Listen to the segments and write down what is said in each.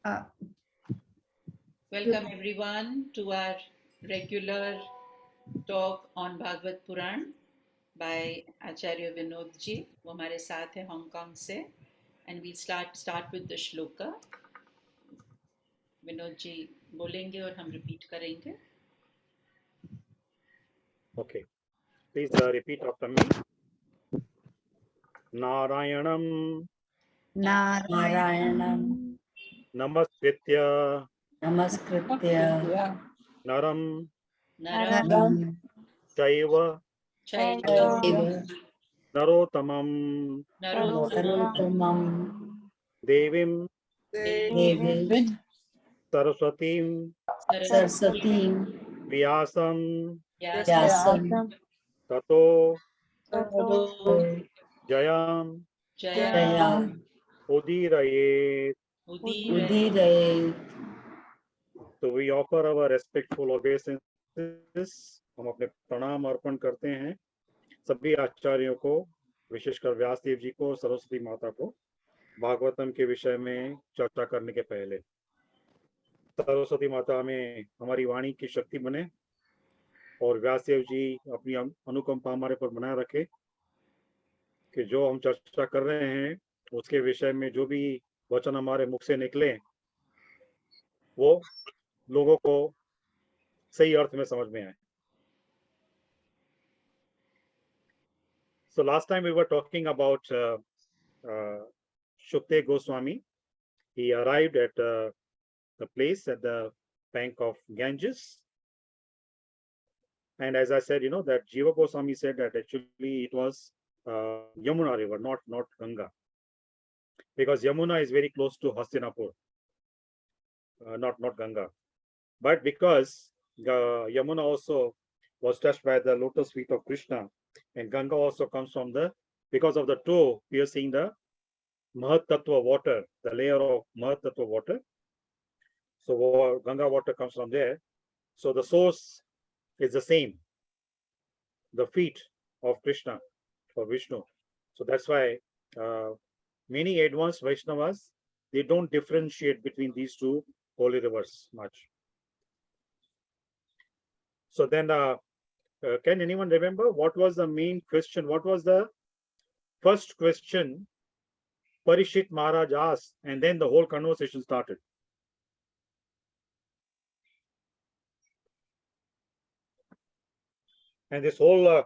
Uh, Welcome everyone to our regular talk on Bhagavad Puran by Acharya Vinod ji. वो हमारे साथ है Hong Kong से and we start with the shloka. Vinod ji बोलेंगे और हम repeat करेंगे. Okay, please repeat after me. Narayanam Narayanam Namaskritya Namaskritya Naram Naram Naram Chaiva Chaiva Chaiva Narotamam Narotamam Narotamam Devim Devi Saraswatim Saraswati Saraswati Vyasam Vyasam Vyasam Tato Tato Jayam Jaya Jaya Udirayet. Udire Udire. So we offer our respectful obeisances. हम अपने प्रणाम अर्पण करते हैं सभी आचार्यों को, विशेषकर व्यास देव जी को, सरस्वती माता को, भागवतम के विषय में चर्चा करने के पहले। सरस्वती माता में हमारी वाणी की शक्ति बने और व्यास देव जी अपनी अनुकंपा हमारे पर बनाए रखे कि जो हम चर्चा कर रहे हैं उसके विषय में जो भी वचन हमारे मुख से निकले वो लोगों को सही अर्थ में समझ में आए. So last time we were talking about Shukdev Goswami. He arrived at the place at the bank of Ganges. And as I said, that Jiva Goswami said that actually it was Yamuna river, not Ganga. Because Yamuna is very close to Hastinapur, not Ganga. But because Yamuna also was touched by the lotus feet of Krishna, and Ganga also comes from because of the toe piercing the Mahat Tattva water, the layer of Mahat Tattva water. So Ganga water comes from there. So the source is the same, the feet of Krishna or Vishnu. So that's why many advanced Vaishnavas, they don't differentiate between these two holy rivers much. So then can anyone remember what was the main question? What was the first question Parishit Maharaj asked, and then the whole conversation started? And this whole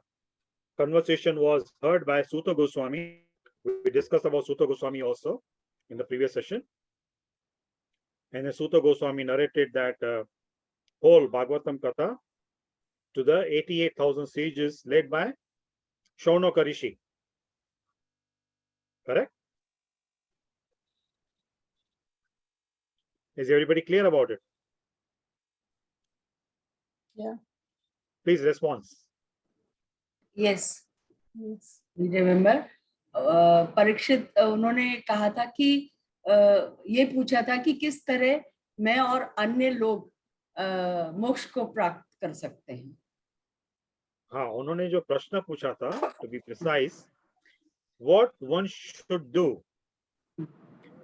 conversation was heard by Sutta Goswami. We discussed about Sutta Goswami also in the previous session. And then Sutta Goswami narrated that whole Bhagavatam Katha to the 88,000 sages led by Shaunaka Rishi. Correct? Is everybody clear about it? Yeah. Please response. Yes. Yes. We remember. Parikshit उन्होंने कहा था कि ये पूछा था कि किस तरह मैं और अन्य लोग मोक्ष को प्राप्त कर सकते हैं. हाँ, उन्होंने जो प्रश्न पूछा था, to be precise, what one should do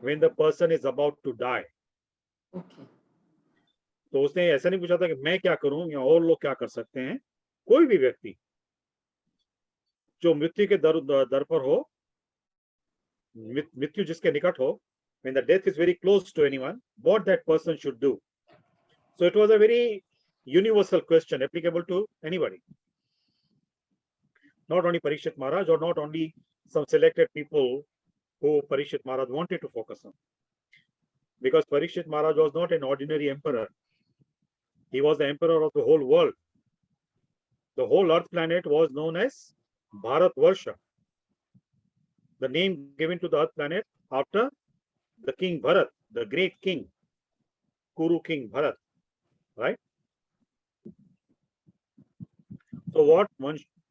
when the person is about to die. Okay. तो उसने ऐसा नहीं पूछा था कि मैं क्या करूं या और लोग क्या कर सकते हैं. कोई भी व्यक्ति जो मृत्यु के दर पर हो, मृत्यु जिसके निकट हो, when the death is very close to anyone, what that person should do. So it was a very universal question applicable to anybody, not only Parishit Maharaj or not only some selected people who Parishit Maharaj wanted to focus on, because Parishit Maharaj was not an ordinary emperor. He was the emperor of the whole world. The whole earth planet was known as Bharatvarsha, the name given to the earth planet after the king Bharat, the great king, Kuru king Bharat, right? So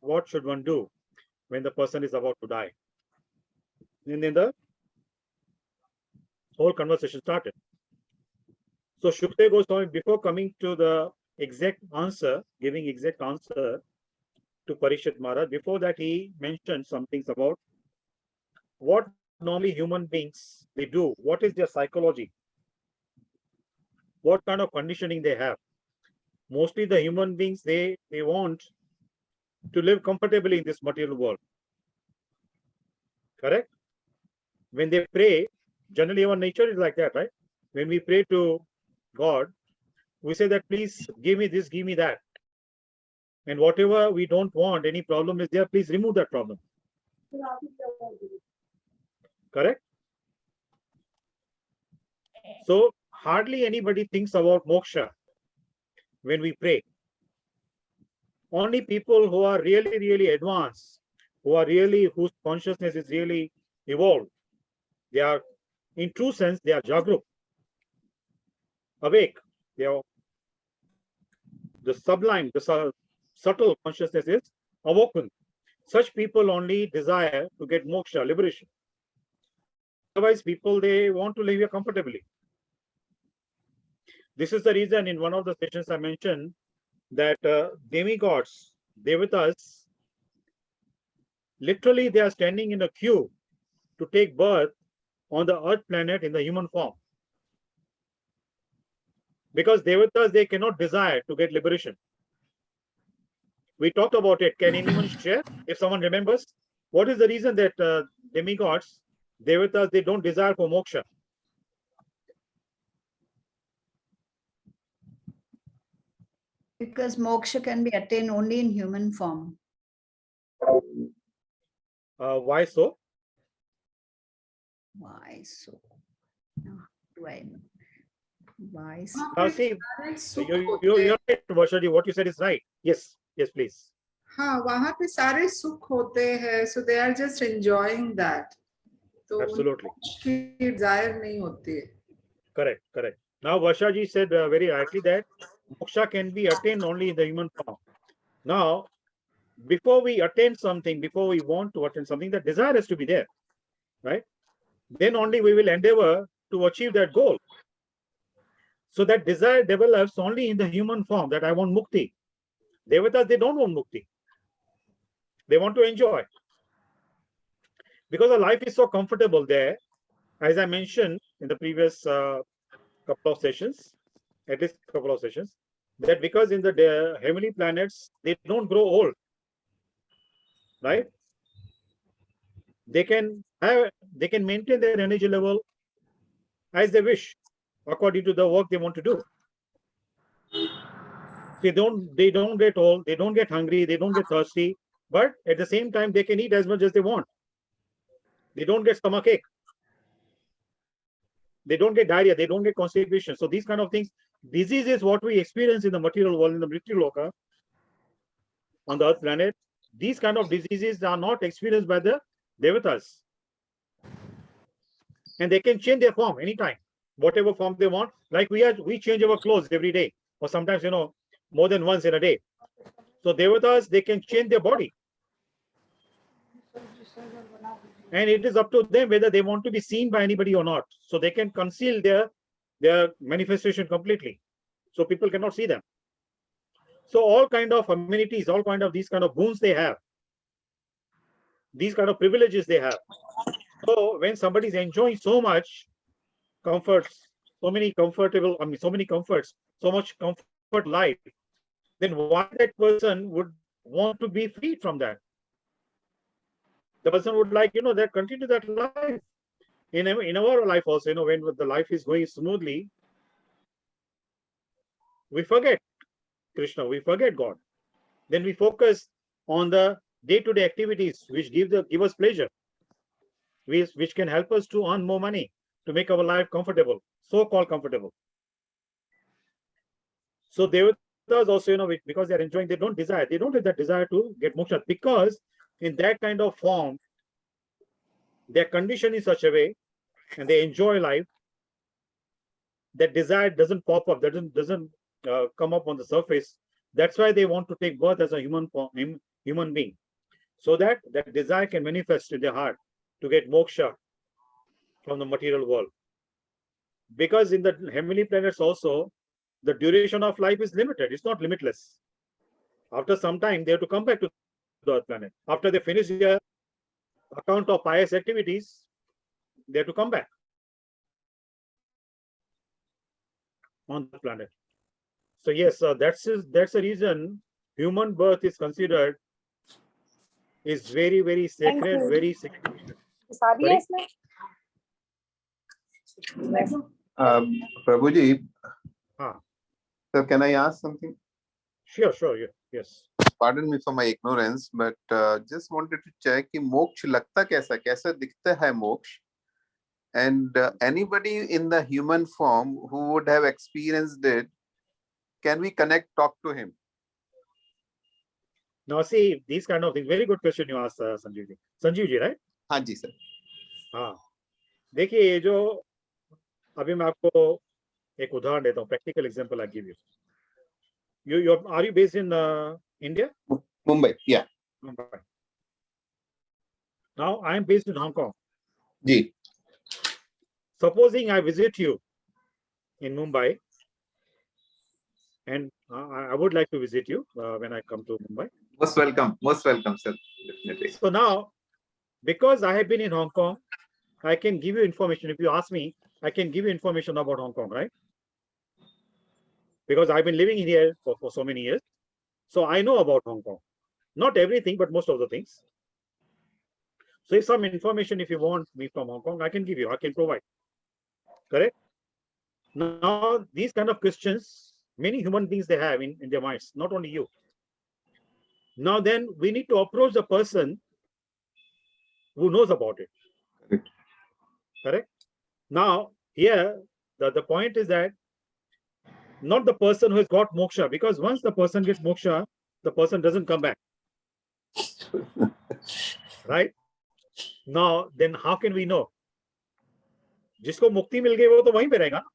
what should one do when the person is about to die? And then the whole conversation started. So Shukdev Goswami, before coming to the exact answer, giving exact answer to Parishit Maharaj, before that he mentioned some things about what normally human beings they do, what is their psychology what kind of conditioning they have. Mostly the human beings, they want to live comfortably in this material world. Correct? When they pray, generally our nature is like that, right? When we pray to God, we say that please give me this, give me that. And whatever we don't want, any problem is there, please remove that problem. Correct? So hardly anybody thinks about moksha when we pray. Only people who are really, really advanced, whose consciousness is really evolved, they are, in true sense, they are jagrut, awake. They are the sublime, the subtle consciousness is awoken. Such people only desire to get moksha, liberation. Otherwise, people, they want to live here comfortably. This is the reason in one of the sessions I mentioned that demigods, devatas, literally they are standing in a queue to take birth on the earth planet in the human form. Because devatas, they cannot desire to get liberation. We talked about it. Can anyone share, if someone remembers? What is the reason that demigods, devatas, they don't desire for moksha? Because moksha can be attained only in human form. Why so? Why so? Do I know? Why so? Now see, you're right, Varshaji, what you said is right. Yes, yes, please. हाँ, वहाँ पे सारे सुख होते हैं, so they are just enjoying that. तो Absolutely. उनकी desire नहीं होती है. Correct, correct. Now Varshaji said very rightly that moksha can be attained only in the human form. Now, before we attain something, before we want to attain something, the desire has to be there, right? Then only we will endeavor to achieve that goal. So that desire develops only in the human form, that I want mukti. Devatas, they don't want mukti. They want to enjoy. Because the life is so comfortable there, as I mentioned in the previous couple of sessions, at least a couple of sessions, that because in the heavenly planets, they don't grow old, right? They can maintain their energy level as they wish, according to the work they want to do. They don't get old, they don't get hungry, they don't get thirsty, but at the same time, they can eat as much as they want. They don't get stomachache. They don't get diarrhea, they don't get constipation. So these kind of things, disease is what we experience in the material world, in the Mrityu Loka, on the earth planet. These kind of diseases are not experienced by the devatas. And they can change their form anytime, whatever form they want. Like we change our clothes every day, or sometimes, more than once in a day. So devatas, they can change their body. And it is up to them whether they want to be seen by anybody or not. So they can conceal their manifestation completely. So people cannot see them. So all kind of amenities, all kind of these kind of boons they have. These kind of privileges they have. So when somebody is enjoying so much comforts, so many comforts, so much comfort life, then why that person would want to be freed from that? The person would like, that continue that life. In our life also, when the life is going smoothly, we forget Krishna, we forget God. Then we focus on the day-to-day activities which give us pleasure, which can help us to earn more money, to make our life comfortable, so-called comfortable. So devatas also, because they are enjoying, they don't have that desire to get moksha, because in that kind of form, their condition is such a way, and they enjoy life, that desire doesn't pop up, doesn't come up on the surface. That's why they want to take birth as a human being, so that desire can manifest in their heart to get moksha from the material world. Because in the heavenly planets also, the duration of life is limited. It's not limitless. After some time, they have to come back to the earth planet. After they finish their account of pious activities, they have to come back. on the planet. So yes, that's the reason human birth is considered is very, very sacred, very significant. Sorry? Prabhuji, Ah, sir, can I ask something? sure, yes. Pardon me for my ignorance, but just wanted to check कि मोक्ष लगता कैसा दिखता है मोक्ष? And anybody in the human form who would have experienced it, can we talk to him? Now see, these kind of things, very good question you asked, Sanjeev ji. Sanjeev ji, right? हाँ जी sir. हाँ, देखिए ये जो अभी मैं आपको एक उदाहरण देता हूँ, practical example I give you. Are you based in India? Mumbai, yeah. Mumbai. Now I am based in Hong Kong. Ji. Supposing I visit you in Mumbai, and I would like to visit you when I come to Mumbai. Most welcome, sir. Definitely. So now, because I have been in Hong Kong, I can give you information. If you ask me, I can give you information about Hong Kong, right? Because I've been living here for so many years. So I know about Hong Kong. Not everything, but most of the things. So if some information, if you want me from Hong Kong, I can give you, I can provide. Correct? Now, these kind of questions, many human beings they have in their minds, not only you. Now then, we need to approach the person who knows about it. Correct. Correct? Now, here, the point is that not the person who has got moksha, because once the person gets moksha, the person doesn't come back. Right? Now, then how can we know? जिसको मुक्ति मिल गई वो तो वहीं पे रहेगा ना,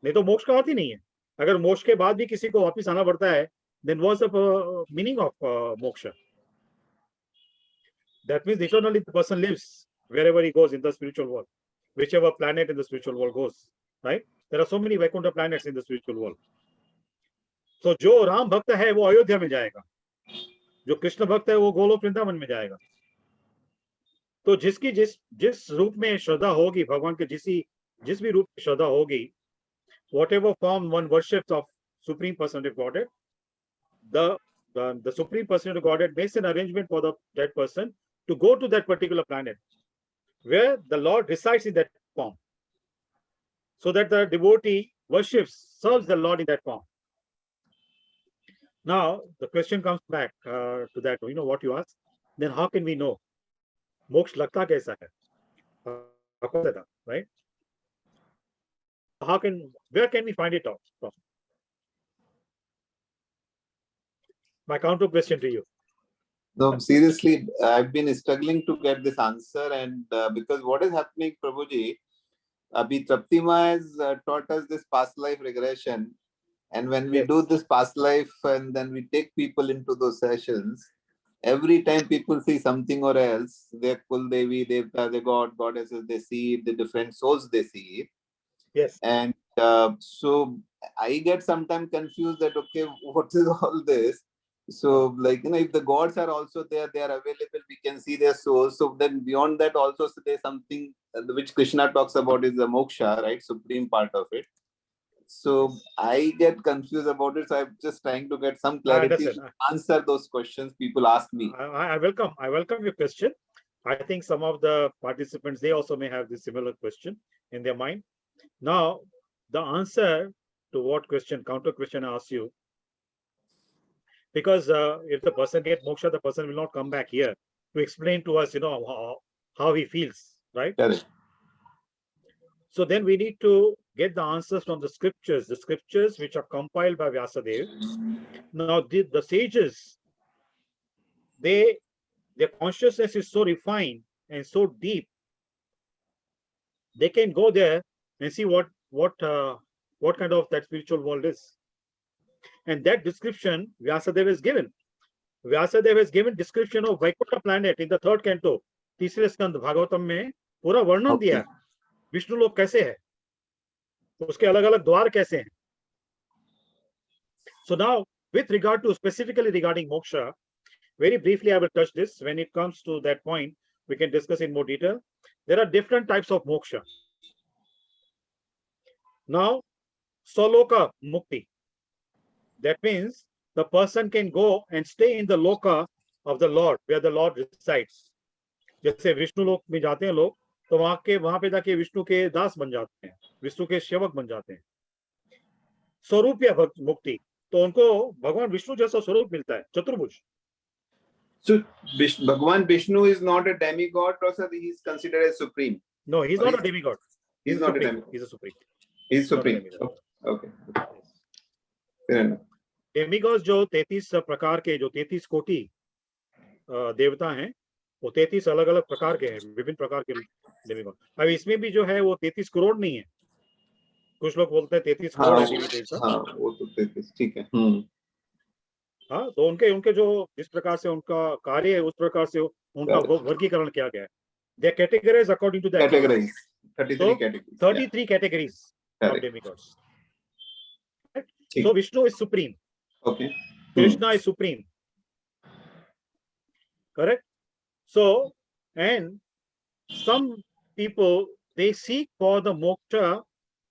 नहीं तो मोक्ष का अर्थ ही नहीं है. अगर मोक्ष के बाद भी किसी को वापस आना पड़ता है, then what's the meaning of moksha? That means eternally the person lives wherever he goes in the spiritual world, whichever planet in the spiritual world goes, right? There are so many Vaikuntha planets in the spiritual world. So जो राम भक्त है वो अयोध्या में जाएगा, जो कृष्ण भक्त है वो गोलोक वृंदावन में जाएगा. तो जिसकी जिस रूप में श्रद्धा होगी, भगवान के जिस भी रूप में श्रद्धा होगी, whatever form one worships of Supreme Personality of Godhead, the Supreme Personality of Godhead makes an arrangement for that person to go to that particular planet where the Lord resides in that form, so that the devotee serves the Lord in that form. Now the question comes back to that, what you asked. Then how can we know? Moksha लगता कैसा है? Right? Where can we find it out from? My counter question to you. No, seriously, I've been struggling to get this answer, and because what is happening, Prabhuji, Abhi Traptima has taught us this past life regression, and when we do this past life and then we take people into those sessions, every time people see something or else, their Kul Devi, Devta, the God, goddesses, they see it, the different souls they see it. Yes. And so I get sometimes confused that, okay, what is all this? So if the gods are also there, they are available, we can see their souls. So then beyond that also, so there's something which Krishna talks about is the moksha, right? Supreme part of it. So I get confused about it. So I'm just trying to get some clarity to answer those questions people ask me. I welcome your question. I think some of the participants, they also may have this similar question in their mind. Now, the answer to what question, counter question I ask you, because if the person gets moksha, the person will not come back here to explain to us, how he feels, right? Correct. So then we need to get the answers from the scriptures which are compiled by Vyasadeva. Now the sages, their consciousness is so refined and so deep, they can go there and see what kind of that spiritual world is. And that description Vyasadeva is given. Vyasadeva has given description of Vaikuntha planet in the 3rd canto, तीसरे स्कंद भागवतम में पूरा वर्णन दिया है, विष्णु लोक कैसे है, उसके अलग अलग द्वार कैसे हैं. So now, with regard to specifically regarding moksha, very briefly I will touch this. When it comes to that point, we can discuss in more detail. There are different types of moksha. Now, Soloka Mukti. That means the person can go and stay in the loka of the Lord, where the Lord resides. जैसे विष्णु लोक में जाते हैं लोग, तो वहां पे जाके विष्णु के दास बन जाते हैं, विष्णु के सेवक बन जाते हैं. स्वरूपीय मुक्ति, तो उनको भगवान विष्णु जैसा स्वरूप मिलता है, चतुर्भुज. So Bhagwan Vishnu is not a demigod, or so he is considered as supreme. No, he's not a demigod. He's not a demigod. He's a supreme. He's supreme. Okay. Fair enough. Demigods जो 33 प्रकार के, जो 33 कोटि देवता हैं, वो 33 अलग अलग प्रकार के हैं, विभिन्न प्रकार के डेमिगॉड. अब इसमें भी जो है वो 33 करोड़ नहीं है, कुछ लोग बोलते हैं 33 करोड़ है देवी देवता. हाँ, वो तो 33, ठीक है. हाँ, तो उनके जो जिस प्रकार से उनका कार्य है, उस प्रकार से उनका वर्गीकरण किया गया है. They are categorized according to that. Categories. 33 categories. 33 categories of demigods. Right? So Vishnu is supreme. Okay. Krishna is supreme. Correct? So, and some people, they seek for the moksha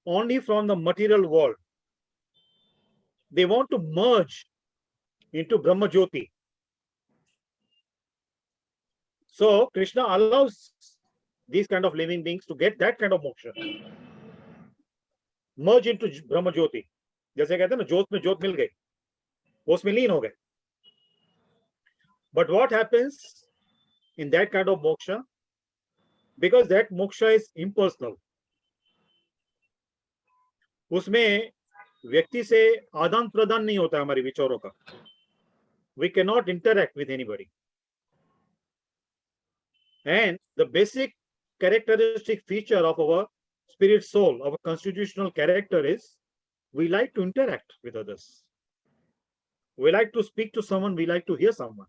only from the material world. They want to merge into Brahma Jyoti. So Krishna allows these kind of living beings to get that kind of moksha. Merge into Brahma Jyoti. जैसे कहते हैं ना, ज्योत में ज्योत मिल गई, उसमें लीन हो गए. But what happens in that kind of moksha? Because that moksha is impersonal. उसमें व्यक्ति से आदान प्रदान नहीं होता है हमारे विचारों का. We cannot interact with anybody. And the basic characteristic feature of our spirit soul, our constitutional character is we like to interact with others. We like to speak to someone, we like to hear someone.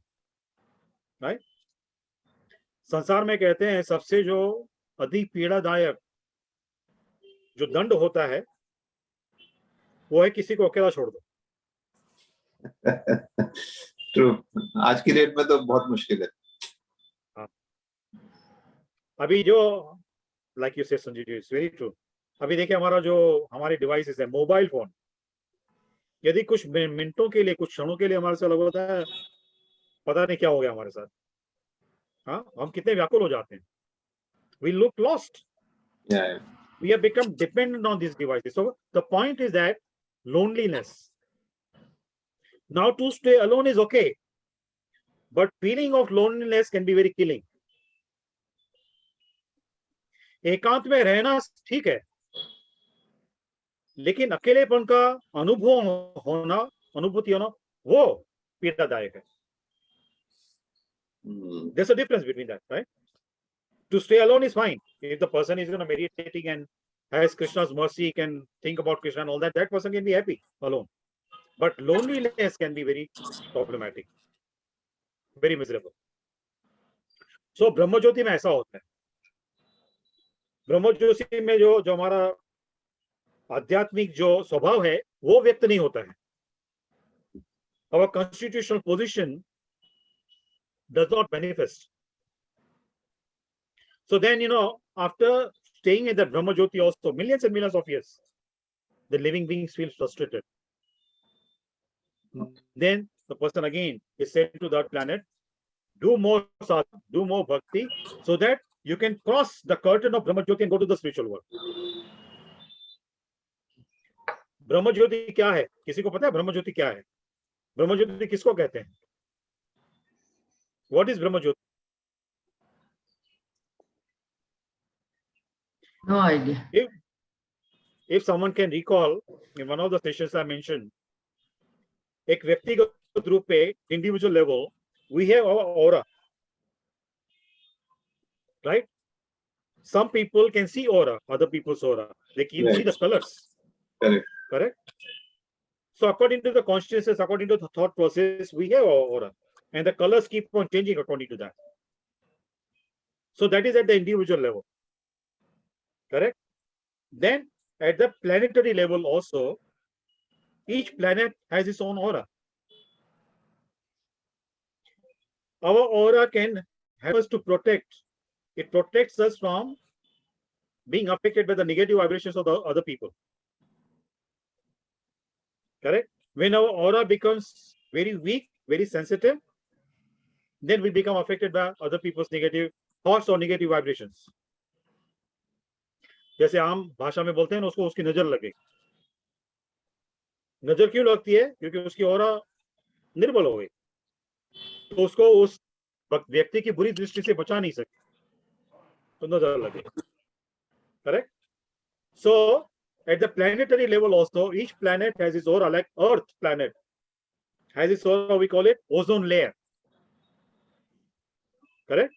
Right? संसार में कहते हैं सबसे जो अधिक पीड़ादायक जो दंड होता है, वो है किसी को अकेला छोड़ दो. True. आज की डेट में तो बहुत मुश्किल है. अभी जो like you said Sanjeev ji, it's very true. अभी देखिए हमारा जो हमारे डिवाइसेस है, मोबाइल फोन, यदि कुछ मिनटों के लिए, कुछ क्षणों के लिए हमारे से अलग होता है, पता नहीं क्या हो गया हमारे साथ. हाँ, हम कितने व्याकुल हो जाते हैं. We look lost. Yeah. We have become dependent on these devices. So the point is that loneliness. Now to stay alone is okay, but feeling of loneliness can be very killing. एकांत में रहना ठीक है, लेकिन अकेलेपन का अनुभूति होना वो पीड़ादायक है. There's a difference between that, right? To stay alone is fine. If the person is meditating and has Krishna's mercy, can think about Krishna and all that, that person can be happy alone. But loneliness can be very problematic, very miserable. So ब्रह्म ज्योति में ऐसा होता है. ब्रह्म ज्योति में जो हमारा आध्यात्मिक जो स्वभाव है वो व्यक्त नहीं होता है. Our constitutional position does not manifest. So then, after staying in that Brahma Jyoti also millions and millions of years, the living beings feel frustrated. Then the person again is sent to that planet, do more sadhana, do more bhakti, so that you can cross the curtain of Brahma Jyoti and go to the spiritual world. ब्रह्म ज्योति क्या है? किसी को पता है ब्रह्म ज्योति क्या है? ब्रह्म ज्योति किसको कहते हैं? What is Brahma Jyoti? No idea. If someone can recall, in one of the sessions I mentioned, एक व्यक्तिगत रूप पे, individual level, we have our aura, right? Some people can see aura, other people's aura. They can see the colors. Correct? So according to the consciousness, according to the thought process, we have our aura, and the colors keep on changing according to that. So that is at the individual level. Correct? Then at the planetary level also, each planet has its own aura. Our aura can help us to protect. It protects us from being affected by the negative vibrations of the other people. Correct? When our aura becomes very weak, very sensitive, then we become affected by other people's negative thoughts or negative vibrations. जैसे आम भाषा में बोलते हैं ना, उसको उसकी नजर लगे. नजर क्यों लगती है? क्योंकि उसकी ऑरा निर्बल हो गई, तो उसको उस व्यक्ति की बुरी दृष्टि से बचा नहीं सकती, तो नजर लगे. Correct? So at the planetary level also, each planet has its aura. Like Earth planet has its aura, we call it ozone layer. Correct?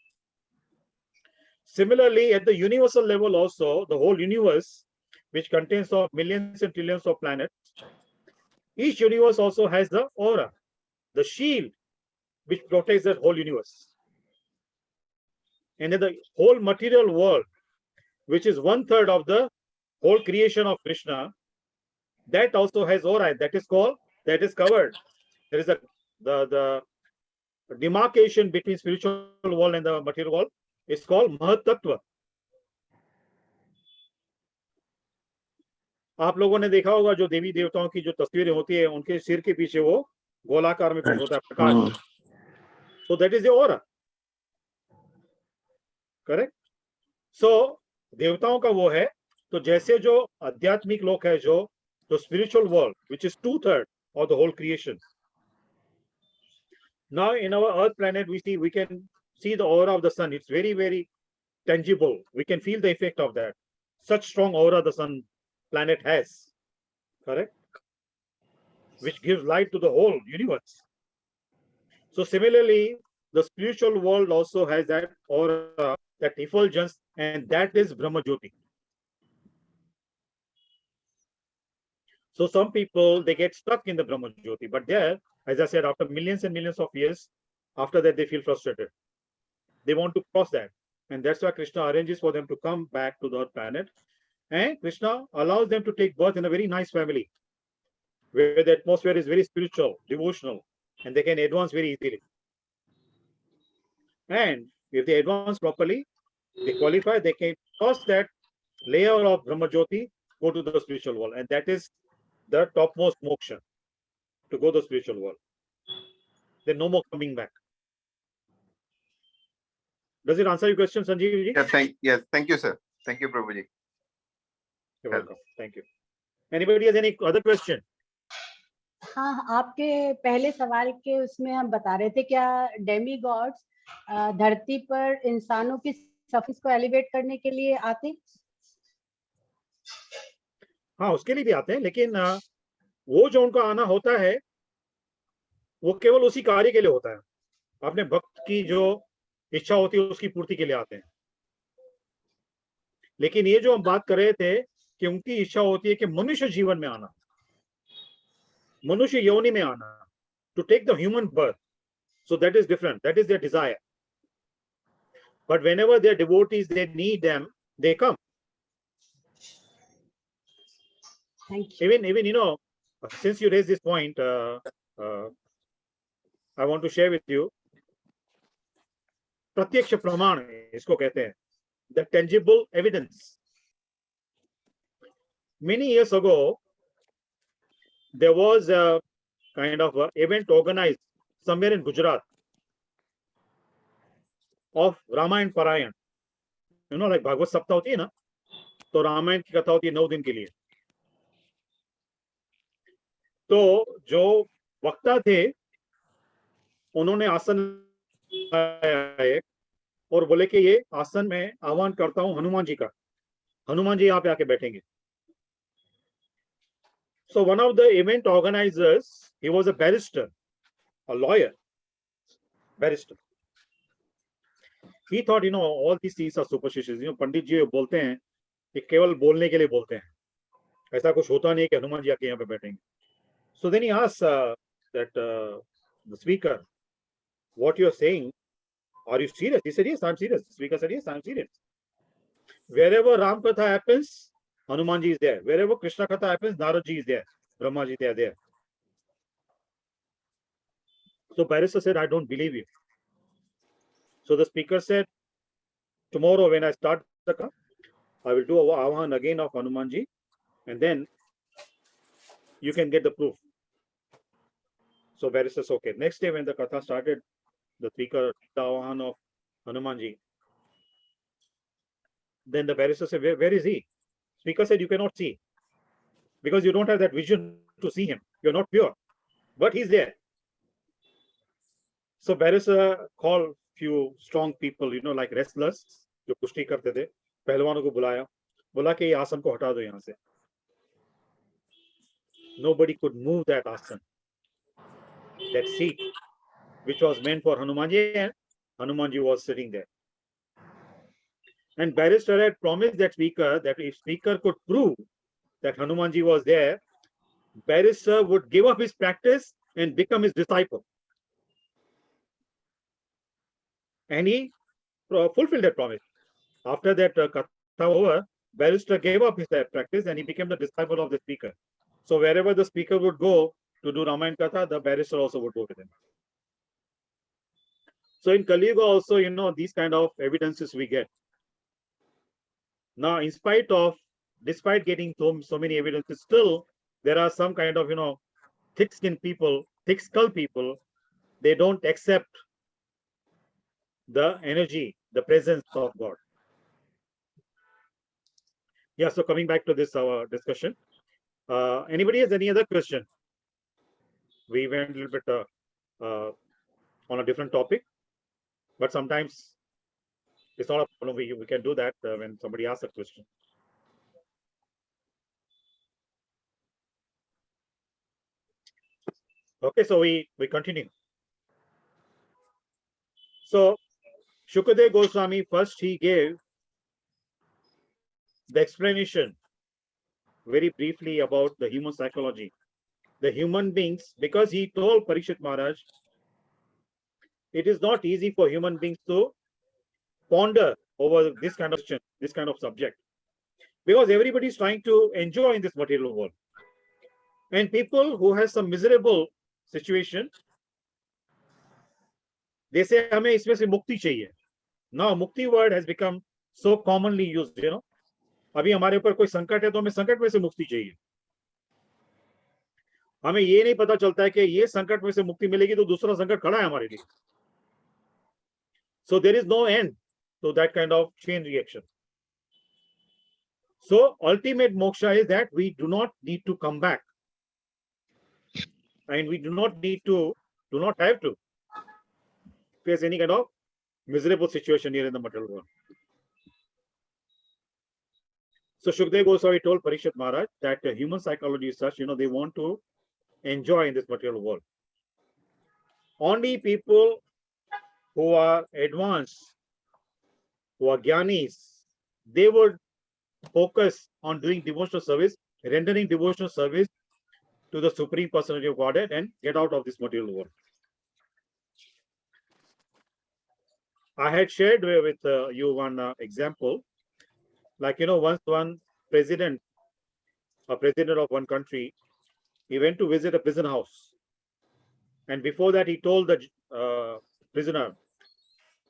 Similarly, at the universal level also, the whole universe, which contains of millions and trillions of planets, each universe also has the aura, the shield, which protects that whole universe. And in the whole material world, which is 1/3 of the whole creation of Krishna, that also has aura. That is called, that is covered. There is the demarcation between spiritual world and the material world is called Mahatattva. आप लोगों ने देखा होगा जो देवी देवताओं की जो तस्वीरें होती है, उनके सिर के पीछे वो गोलाकार में कुछ होता है, प्रकाश. So that is the aura. Correct? So देवताओं का वो है. तो जैसे जो आध्यात्मिक लोक है, जो spiritual world, which is 2/3 of the whole creation. Now in our Earth planet, we can see the aura of the sun. It's very, very tangible. We can feel the effect of that. Such strong aura the sun planet has. Correct? Which gives light to the whole universe. So similarly, the spiritual world also has that aura, that effulgence, and that is Brahma Jyoti. So some people, they get stuck in the Brahma Jyoti, but there, as I said, after millions and millions of years, after that they feel frustrated. They want to cross that. And that's why Krishna arranges for them to come back to the Earth planet. And Krishna allows them to take birth in a very nice family, where the atmosphere is very spiritual, devotional, and they can advance very easily. And if they advance properly, they qualify, they can cross that layer of Brahma Jyoti, go to the spiritual world. And that is the topmost moksha, to go to the spiritual world. Then no more coming back. Does it answer your question, Sanjeev ji? Yes, thank you, sir. Thank you, Prabhuji. You're welcome. Thank you. Anybody has any other question? हाँ, आपके पहले सवाल के उसमें हम बता रहे थे, क्या डेमी गॉड्स धरती पर इंसानों की सफिस को एलिवेट करने के लिए आते? हाँ, उसके लिए भी आते हैं, लेकिन वो जो उनका आना होता है, वो केवल उसी कार्य के लिए होता है. अपने भक्त की जो इच्छा होती है उसकी पूर्ति के लिए आते हैं. लेकिन ये जो हम बात कर रहे थे कि उनकी इच्छा होती है कि मनुष्य जीवन में आना, मनुष्य योनि में आना, to take the human birth. So that is different. That is their desire. But whenever their devotees, they need them, they come. Thank you. Even you know, since you raised this point, I want to share with you. प्रत्यक्ष प्रमाण इसको कहते हैं, the tangible evidence. Many years ago, there was a kind of a event organized somewhere in Gujarat of Ramayana Parayan. You know, like Bhagavad सप्ताह होती है ना, तो रामायण की कथा होती है 9 दिन के लिए. तो जो वक्ता थे, उन्होंने आसन लगाया और बोले कि ये आसन में आह्वान करता हूं हनुमान जी का. हनुमान जी यहाँ पे आके बैठेंगे. So one of the event organizers, he was a barrister, a lawyer, barrister. He thought, you know, all these things are superstitious. You know, पंडित जी बोलते हैं कि केवल बोलने के लिए बोलते हैं, ऐसा कुछ होता नहीं कि हनुमान जी आके यहाँ पे बैठेंगे. So then he asked the speaker, what you are saying, are you serious? He said, yes, I'm serious. The speaker said, yes, I'm serious. Wherever Ram Katha happens, Hanuman ji is there. Wherever Krishna Katha happens, Narad ji is there. Brahma ji, they are there. So barrister said, I don't believe you. So the speaker said, tomorrow when I start the Katha, I will do a Avan again of Hanuman ji, and then you can get the proof. So barrister says, okay. Next day when the Katha started, the speaker, Vahan of Hanumanji, then the barrister said, where is he? Speaker said, you cannot see because you don't have that vision to see him. You're not pure, but he's there. So barrister called few strong people, like wrestlers, जो कुश्ती करते थे, पहलवानों को बोला कि ये आसन को हटा दो यहाँ से. Nobody could move that asan, that seat, which was meant for Hanumanji, and Hanumanji was sitting there. And barrister had promised that speaker that if speaker could prove that Hanumanji was there, barrister would give up his practice and become his disciple. And he fulfilled that promise. After that katha over, barrister gave up his practice and he became the disciple of the speaker. So wherever the speaker would go to do Ramayana Katha, the barrister also would go with him. So in Kali Yuga also, these kind of evidences we get. Now, despite getting so many evidences, still there are some kind of, thick-skinned people, thick-skull people. They don't accept the energy, the presence of God. Yeah, so coming back to this, our discussion. Anybody has any other question? We went a little bit on a different topic, but sometimes it's not a problem. We can do that when somebody asks a question. Okay, so we continue. So Shukadev Goswami, first he gave the explanation very briefly about the human psychology. The human beings, because he told Parikshit Maharaj, it is not easy for human beings to ponder over this kind of question, this kind of subject, because everybody is trying to enjoy in this material world. And people who have some miserable situation, they say, हमें इसमें से मुक्ति चाहिए. Now, mukti word has become so commonly used, अभी हमारे ऊपर कोई संकट है तो हमें संकट में से मुक्ति चाहिए. हमें ये नहीं पता चलता है कि ये संकट में से मुक्ति मिलेगी तो दूसरा संकट खड़ा है हमारे लिए. So there is no end to that kind of chain reaction. So ultimate moksha is that we do not need to come back, and we do not have to face any kind of miserable situation here in the material world. So Shukdev Goswami told Parikshit Maharaj that human psychology is such, they want to enjoy in this material world. Only people who are advanced, who are jnanis, they would focus on doing devotional service, rendering devotional service to the Supreme Personality of Godhead and get out of this material world. I had shared with you one example. Like, once one president, a president of one country, he went to visit a prison house. And before that, he told the prisoner,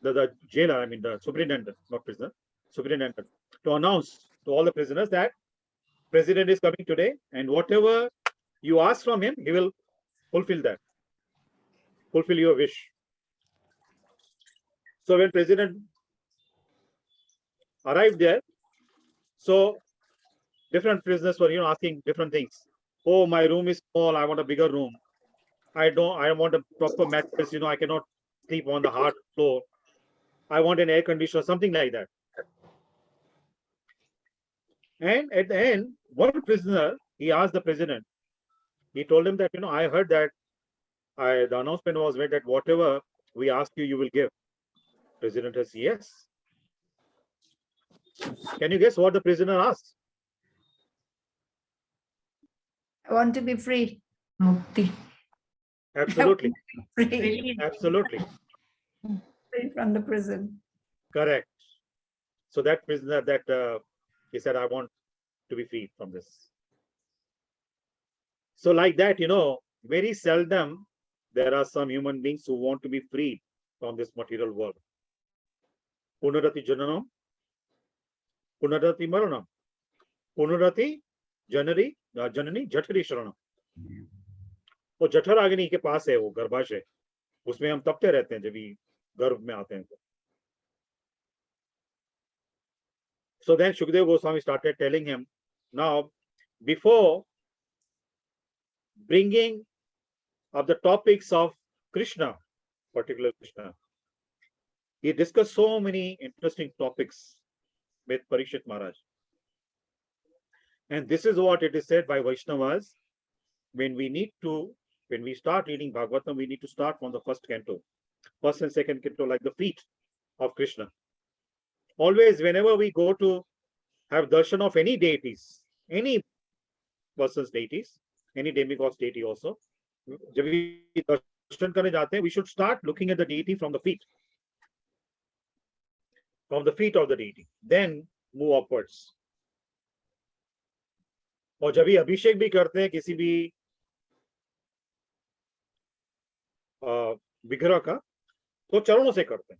the jailer, I mean the superintendent, not prisoner, superintendent, to announce to all the prisoners that president is coming today, and whatever you ask from him, he will fulfill your wish. So when president arrived there, so different prisoners were, asking different things. Oh, my room is small. I want a bigger room. I want a proper mattress. I cannot sleep on the hard floor. I want an air conditioner, something like that. And at the end, one prisoner, he asked the president. He told him that, I heard that the announcement was made that whatever we ask you, you will give. President says, yes. Can you guess what the prisoner asked? I want to be free. Mukti. Absolutely. Free. Absolutely. Free from the prison. Correct. So that prisoner, he said, I want to be free from this. So like that, very seldom there are some human beings who want to be freed from this material world. Punarati jananam, punarati maranam, punarati janani jatari sharanam. वो जठराग्नि के पास है, वो गर्भाशय, उसमें हम तपते रहते हैं जब भी गर्भ में आते हैं तो. So then Shukadeva Goswami started telling him, now before bringing up the topics of Krishna, particular Krishna, he discussed so many interesting topics with Parikshit Maharaj. And this is what it is said by Vaishnavas, when we start reading Bhagavatam, we need to start from the first canto, first and second canto, like the feet of Krishna. Always, whenever we go to have darshan of any deities, any person's deities, any demigod's deity also, जब भी दर्शन करने जाते हैं, we should start looking at the deity from the feet of the deity, then move upwards. और जब भी अभिषेक भी करते हैं किसी भी विग्रह का, तो चरणों से करते हैं.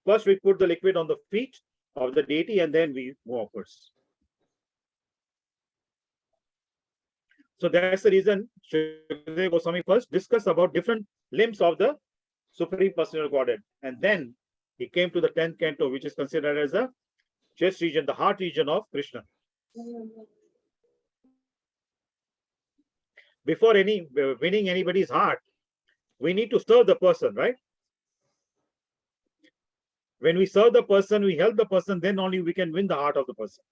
First we put the liquid on the feet of the deity and then we move upwards. So that's the reason Shukadeva Goswami first discussed about different limbs of the Supreme Personal Godhead, and then he came to the 10th canto, which is considered as the chest region, the heart region of Krishna. Before winning anybody's heart, we need to serve the person, right? When we serve the person, we help the person, then only we can win the heart of the person.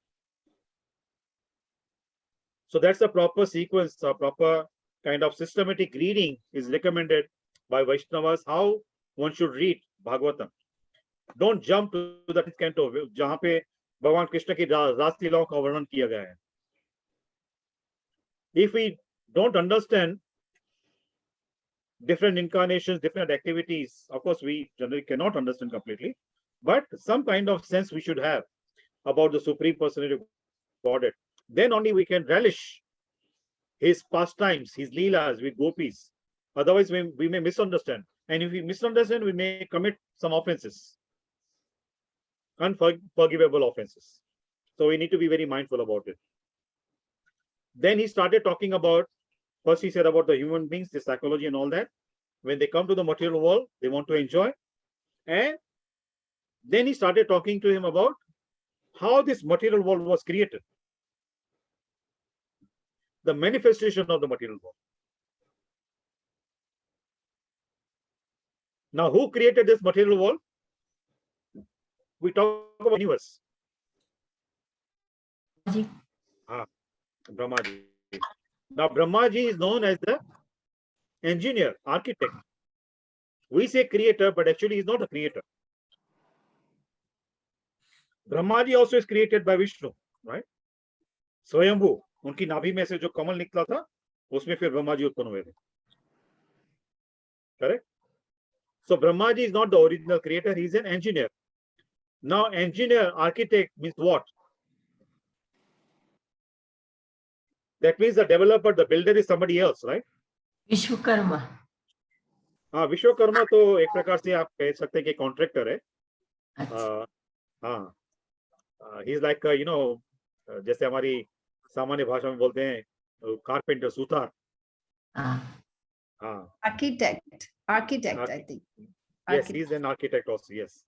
So that's the proper sequence, a proper kind of systematic reading is recommended by Vaishnavas, how one should read Bhagavatam. Don't jump to the 10th canto, जहाँ पे भगवान कृष्ण की रास लीलाओं का वर्णन किया गया है. If we don't understand different incarnations, different activities, of course we generally cannot understand completely, but some kind of sense we should have about the Supreme Personality of Godhead. Then only we can relish his pastimes, his leelas with gopis. Otherwise, we may misunderstand. And if we misunderstand, we may commit some offenses, unforgivable offenses. So we need to be very mindful about it. Then he started talking about, first he said about the human beings, the psychology and all that. When they come to the material world, they want to enjoy. And then he started talking to him about how this material world was created. The manifestation of the material world. Now, who created this material world? We talk about universe. Brahmaji. Now, Brahmaji is known as the engineer, architect. We say creator, but actually he's not a creator. Brahmaji also is created by Vishnu, right? Swayambhu, उनकी नाभि में से जो कमल निकला था, उसमें फिर ब्रह्माजी उत्पन्न हुए थे. Correct? So Brahmaji is not the original creator, he is an engineer. Now engineer, architect means what? That means the developer, the builder is somebody else, right? Vishwakarma. हाँ, विश्वकर्मा तो एक प्रकार से आप कह सकते हैं कि कॉन्ट्रैक्टर है. हाँ, he is like जैसे हमारी सामान्य भाषा में बोलते हैं carpenter, Sutar. Architect, I think. Yes, he is an architect also, yes.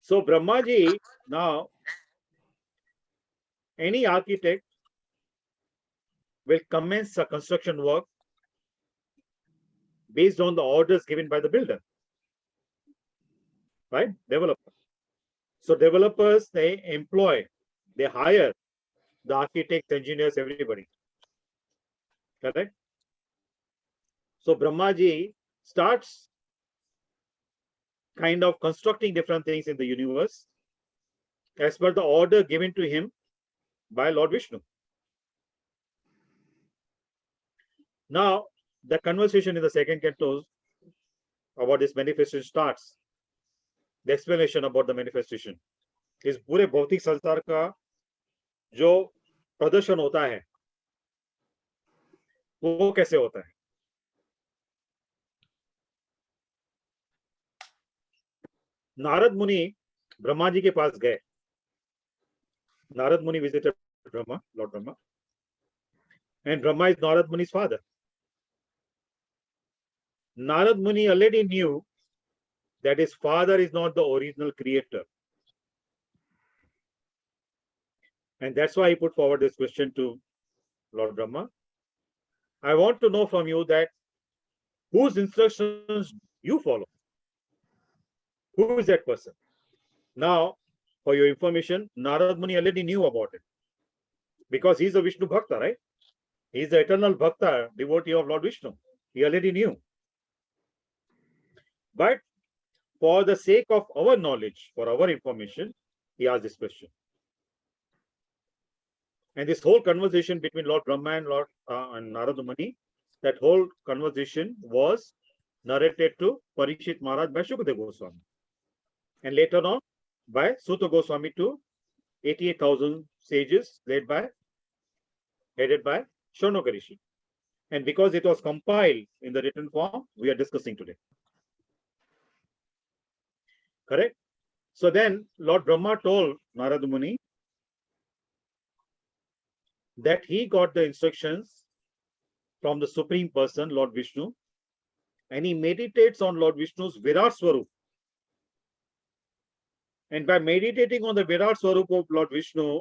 So Brahmaji, now any architect will commence a construction work based on the orders given by the builder, right? Developer. So developers, they hire the architects, engineers, everybody. Correct? So Brahmaji starts kind of constructing different things in the universe as per the order given to him by Lord Vishnu. Now, the conversation in the second canto about this manifestation starts. The explanation about the manifestation. इस पूरे भौतिक संसार का जो प्रदर्शन होता है, वो कैसे होता है? नारद मुनि ब्रह्मा जी के पास गए. Narad Muni visited Brahma, Lord Brahma, and Brahma is Narad Muni's father. Narad Muni already knew that his father is not the original creator. And that's why he put forward this question to Lord Brahma. I want to know from you that whose instructions you follow. Who is that person? Now, for your information, Narad Muni already knew about it. Because he's a Vishnu Bhakta, right? He's the eternal Bhakta, devotee of Lord Vishnu. He already knew. But for the sake of our knowledge, for our information, he asked this question. And this whole conversation between Lord Brahma and Lord and Narada Muni, that whole conversation was narrated to Parikshit Maharaj by Shukadeva Goswami. And later on by Suta Goswami to 88,000 sages headed by Shaunaka Rishi. And because it was compiled in the written form, we are discussing today. Correct? So then Lord Brahma told Narada Muni that he got the instructions from the Supreme Person, Lord Vishnu, and he meditates on Lord Vishnu's Virat Swarup. And by meditating on the Virat Swarup of Lord Vishnu,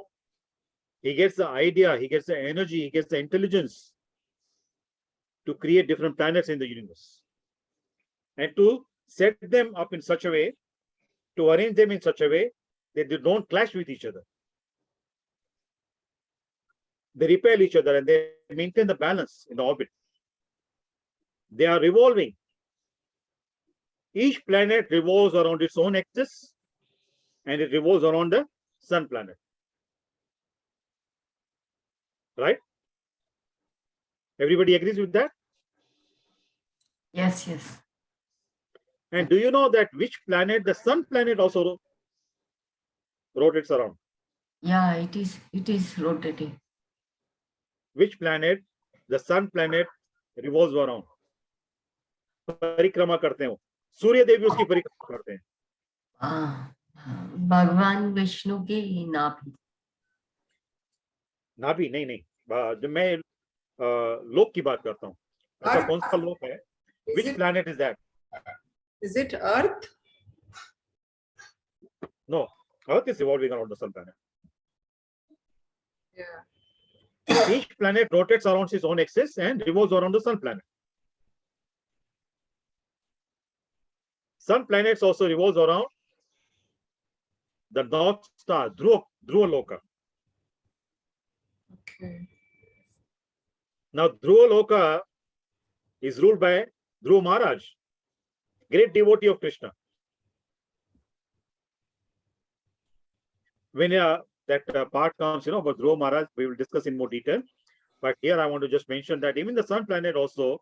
he gets the idea, he gets the energy, he gets the intelligence to create different planets in the universe. And to set them up in such a way, to arrange them in such a way that they don't clash with each other. They repel each other and they maintain the balance in the orbit. They are revolving. Each planet revolves around its own axis and it revolves around the sun planet. Right? Everybody agrees with that? Yes, yes. And do you know that which planet, the sun planet also rotates around? Yeah, it is rotating. Which planet, the sun planet revolves around? परिक्रमा करते हैं वो, सूर्य देव भी उसकी परिक्रमा करते हैं. भगवान विष्णु की नाभि. नाभि नहीं, जब मैं लोक की बात करता हूँ, ऐसा कौन सा लोक है? Which planet is that? Is it Earth? No, Earth is revolving around the sun planet. Yeah. Each planet rotates around its own axis and revolves around the sun planet. Sun planets also revolves around the North Star, Dhruva Loka. Okay. Now, Dhruva Loka is ruled by Dhruva Maharaj, great devotee of Krishna. When that part comes, about Dhruva Maharaj, we will discuss in more detail. But here I want to just mention that even the sun planet also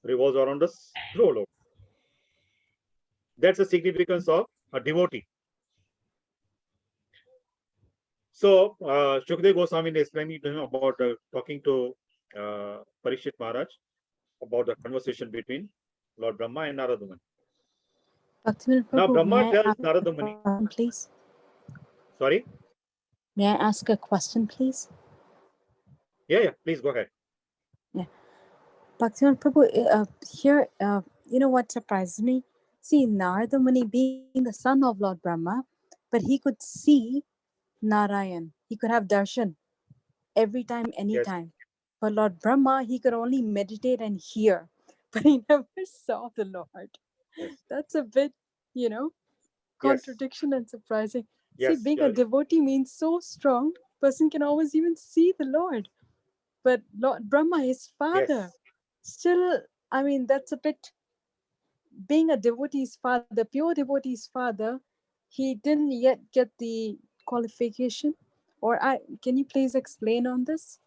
revolves around the Dhruva Loka. That's the significance of a devotee. So, Shukadeva Goswami is explaining to him about talking to Parikshit Maharaj about the conversation between Lord Brahma and Narada Muni. Now, Brahma tells Narada Muni. Please. Sorry? May I ask a question, please? Yeah, please go ahead. Yeah. Bhaktivinoda Prabhu, here, what surprises me? See, Narada Muni being the son of Lord Brahma, but he could see Narayan. He could have darshan every time, anytime. Yes. But Lord Brahma, he could only meditate and hear, but he never saw the Lord. Yes. That's a bit, contradiction and surprising. Yes. See, being a devotee means so strong, person can always even see the Lord. But Lord Brahma, his father, still, that's a bit, being a devotee's father, pure devotee's father, he didn't yet get the qualification. Can you please explain on this?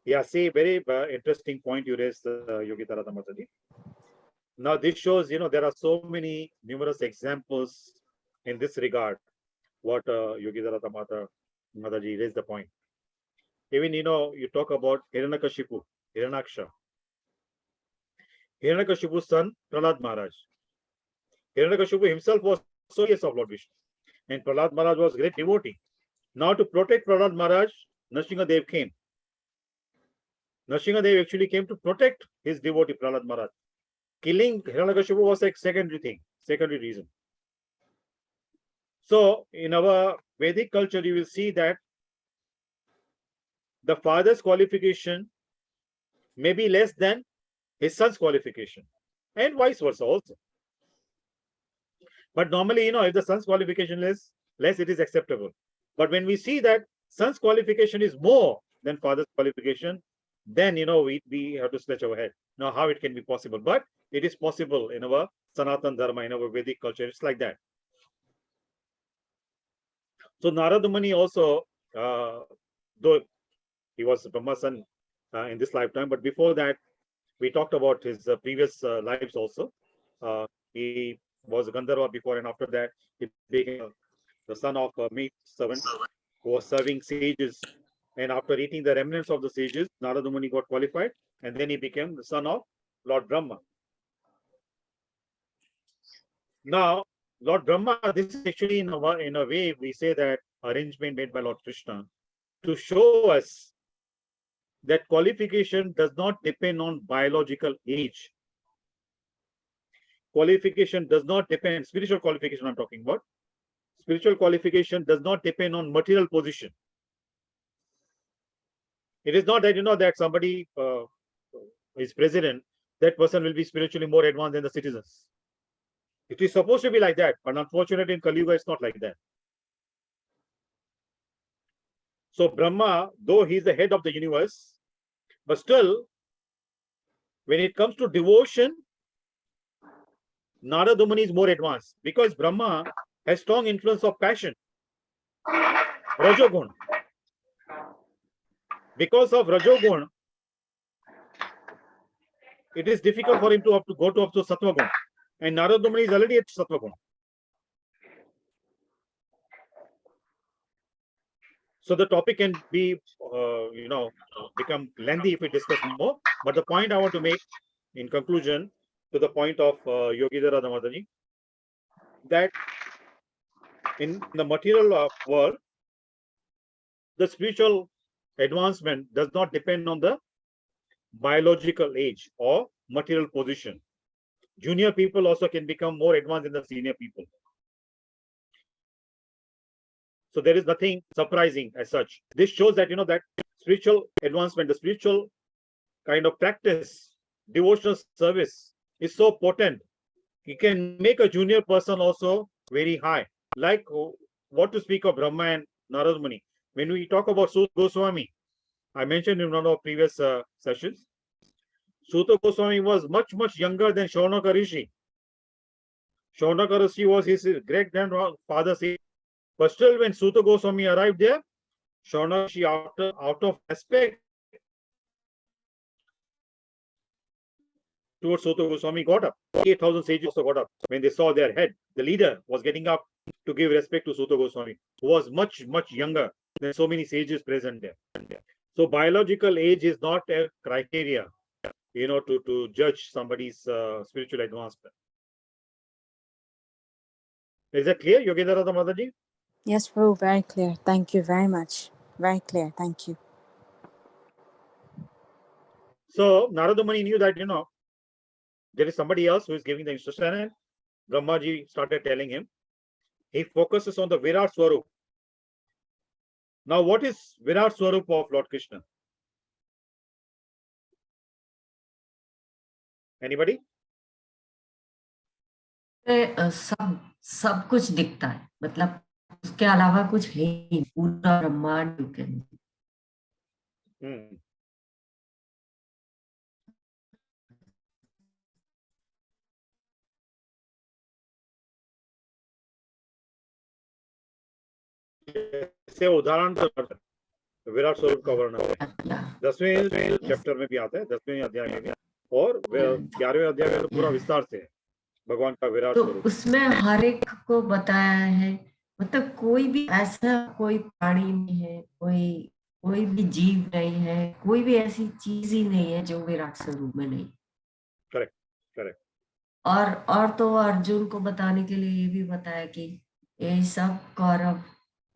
Yeah, see, very interesting point you raised, Yogita Radha Mataji. Now, this shows, there are so many numerous examples in this regard. What Yogita Radha Mataji raised the point. Even, you talk about Hiranyakashipu, Hiranyaksha. Hiranyakashipu's son, Prahlad Maharaj. Hiranyakashipu himself was serious of Lord Vishnu. And Prahlad Maharaj was a great devotee. Now, to protect Prahlad Maharaj, Nrsimhadev came. Nrsimhadev actually came to protect his devotee, Prahlad Maharaj. killing Hiranyakashipu was a secondary thing, secondary reason. So in our Vedic culture, you will see that the father's qualification may be less than his son's qualification, and vice versa also. But normally, if the son's qualification is less, it is acceptable. But when we see that son's qualification is more than father's qualification, then we have to scratch our head. Now, how it can be possible? But it is possible in our Sanatana Dharma, in our Vedic culture. It's like that. So Narada Muni also, though he was Brahma's son in this lifetime, but before that, we talked about his previous lives also. He was a Gandharva before, and after that, he became the son of a maid servant who was serving sages. And after eating the remnants of the sages, Narada Muni got qualified, and then he became the son of Lord Brahma. Now, Lord Brahma, this is actually in a way we say that arrangement made by Lord Krishna to show us that qualification does not depend on biological age. Qualification does not depend, spiritual qualification I'm talking about. Spiritual qualification does not depend on material position. It is not that, that somebody is president, that person will be spiritually more advanced than the citizens. It is supposed to be like that, but unfortunately in Kali Yuga, it's not like that. So Brahma, though he is the head of the universe, but still, when it comes to devotion, Narada Muni is more advanced because Brahma has strong influence of passion, Rajogun. Because of Rajogun, it is difficult for him to go up to Sattva Gun. And Narada Muni is already at Sattva Gun. So the topic can be, become lengthy if we discuss more. But the point I want to make in conclusion to the point of Yogidhara Damodari, that in the material world, the spiritual advancement does not depend on the biological age or material position. Junior people also can become more advanced than the senior people. So there is nothing surprising as such. This shows that, that spiritual advancement, the spiritual kind of practice, devotional service is so potent. It can make a junior person also very high. Like what to speak of Brahma and Narada Muni. When we talk about Suta Goswami, I mentioned in one of our previous sessions, Suta Goswami was much, much younger than Shaunaka Rishi. Shaunaka Rishi was his great-grandfather. But still, when Suta Goswami arrived there, Shaunaka Rishi, out of respect towards Suta Goswami, got up. 8,000 sages also got up. When they saw their head, the leader was getting up to give respect to Suta Goswami, who was much, much younger than so many sages present there. So biological age is not a criteria, to judge somebody's spiritual advancement. Is that clear, Yogedhara Mataji? Yes, Prabhu, very clear. Thank you very much. Very clear. Thank you. So Narada Muni knew that, there is somebody else who is giving the instruction, and Brahmaji started telling him. He focuses on the Virat Swarup. Now, what is Virat Swarup of Lord Krishna? Anybody? सब कुछ दिखता है, मतलब उसके अलावा कुछ है ही, पूरा ब्रह्मांड के अंदर। से उदाहरण विराट स्वरूप का वर्णन है 10वें चैप्टर में भी आता है, 10वें अध्याय में भी, और 11वें अध्याय में तो पूरा विस्तार से है भगवान का विराट स्वरूप। उसमें हर एक को बताया है, मतलब कोई भी ऐसा कोई प्राणी नहीं है, कोई भी जीव नहीं है, कोई भी ऐसी चीज ही नहीं है जो विराट स्वरूप में नहीं। Correct correct. और तो अर्जुन को बताने के लिए ये भी बताया कि ये सब कौरव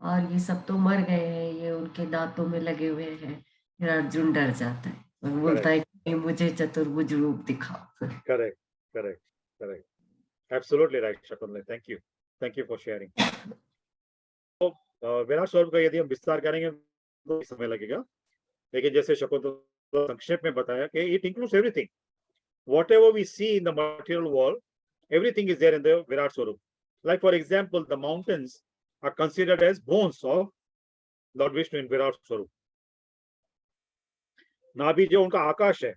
और ये सब तो मर गए हैं, ये उनके दांतों में लगे हुए हैं। फिर अर्जुन डर जाता है और बोलता है कि मुझे चतुर्भुज रूप दिखाओ। Correct Correct. Correct. Absolutely right, Shakunतला. Thank you. Thank you for sharing. तो विराट स्वरूप का यदि हम विस्तार करेंगे तो समय लगेगा, लेकिन जैसे शकुंतला संक्षेप में बताया कि it includes everything. Whatever we see in the material world, everything is there in the Virat Swarup. Like for example, the mountains are considered as bones of Lord Vishnu in Virat Swarup. नाभि जो उनका आकाश है.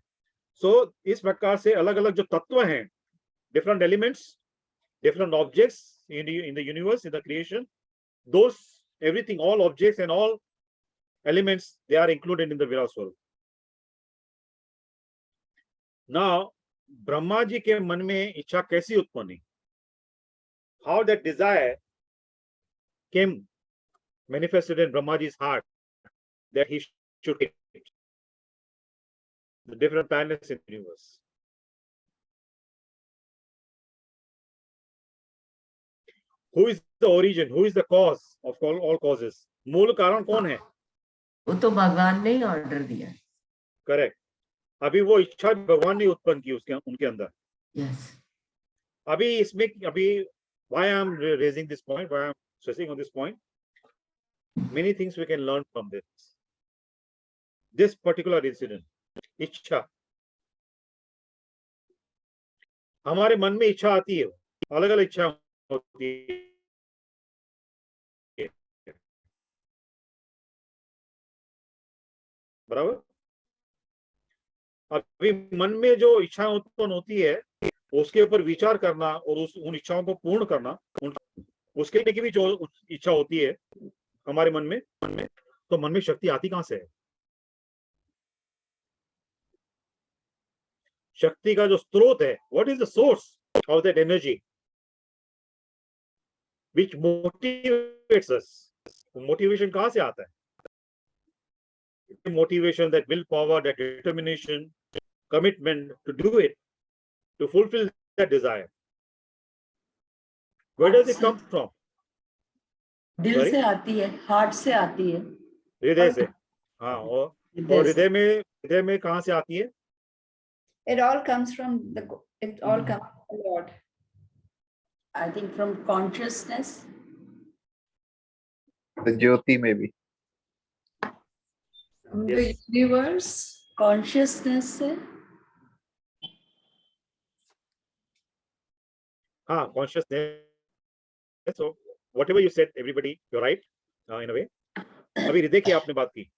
So इस प्रकार से अलग अलग जो तत्व हैं, different elements, different objects in the universe, in the creation, those everything, all objects and all elements, they are included in the Virat Swarup. Now, Brahma ji के मन में इच्छा कैसी उत्पन्न हुई? How that desire came manifested in Brahmaji's heart that he should take the different planets in the universe. Who is the origin? Who is the cause of all causes? मूल कारण कौन है? वो तो भगवान ने ही ऑर्डर दिया. Correct. अभी वो इच्छा भगवान ने उत्पन्न की उनके अंदर. Yes. अभी इसमें why I am raising this point, why I am stressing on this point, many things we can learn from this particular incident. इच्छा, हमारे मन में इच्छा आती है, अलग अलग इच्छा होती है, बराबर. अभी मन में जो इच्छा उत्पन्न होती है उसके ऊपर विचार करना और उन इच्छाओं को पूर्ण करना, उसके लिए की भी जो इच्छा होती है हमारे मन में, तो मन में शक्ति आती कहां से है? शक्ति का जो स्रोत है, what is the source of that energy which motivates us? Motivation कहां से आता है? Motivation, that willpower, that determination, commitment to do it, to fulfill that desire. Where does it come from? दिल से आती है, हार्ट से आती है, हृदय से. हाँ, और हृदय में कहां से आती है? It all comes from the Lord. I think from consciousness. The Jyoti maybe. From Yes. the universe. Consciousness से. हाँ, consciousness. So whatever you said, everybody, you're right, in a way. अभी हृदय की आपने बात की,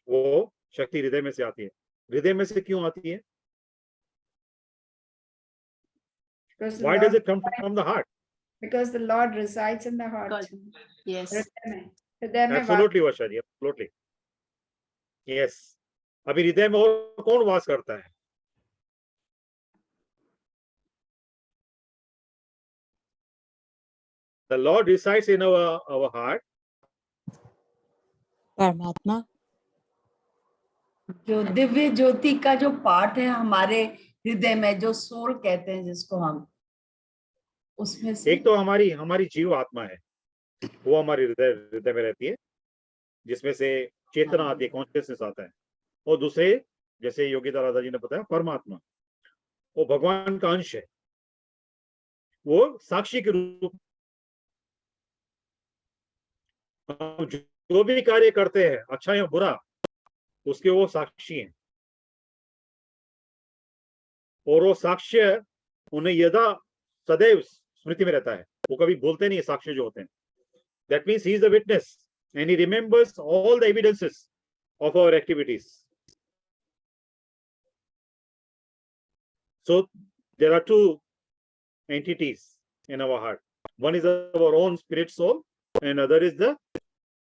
वो शक्ति हृदय में से आती है. हृदय में से क्यों आती है? Because Why does it come from the heart? Because the Lord resides in the heart. Yes. हृदय में Absolutely, Vasha ji, absolutely. Yes. अभी हृदय में और कौन वास करता है? The Lord resides in our heart. परमात्मा, जो दिव्य ज्योति का जो पार्ट है हमारे हृदय में, जो सोल कहते हैं जिसको हम, उसमें से एक तो हमारी जीव आत्मा है, वो हमारे हृदय में रहती है, जिसमें से चेतना आती है, कॉन्शियसनेस आता है. और दूसरे, जैसे योगिता राधा जी ने बताया, परमात्मा, वो भगवान का अंश है, वो साक्षी के रूप जो भी कार्य करते हैं, अच्छा या बुरा, उसके वो साक्षी हैं. और वो साक्ष्य उन्हें यदा सदैव स्मृति में रहता है, वो कभी बोलते नहीं, साक्ष्य जो होते हैं. That means he is a witness and he remembers all the evidences of our activities. So there are two entities in our heart. One is our own spirit soul, and other is the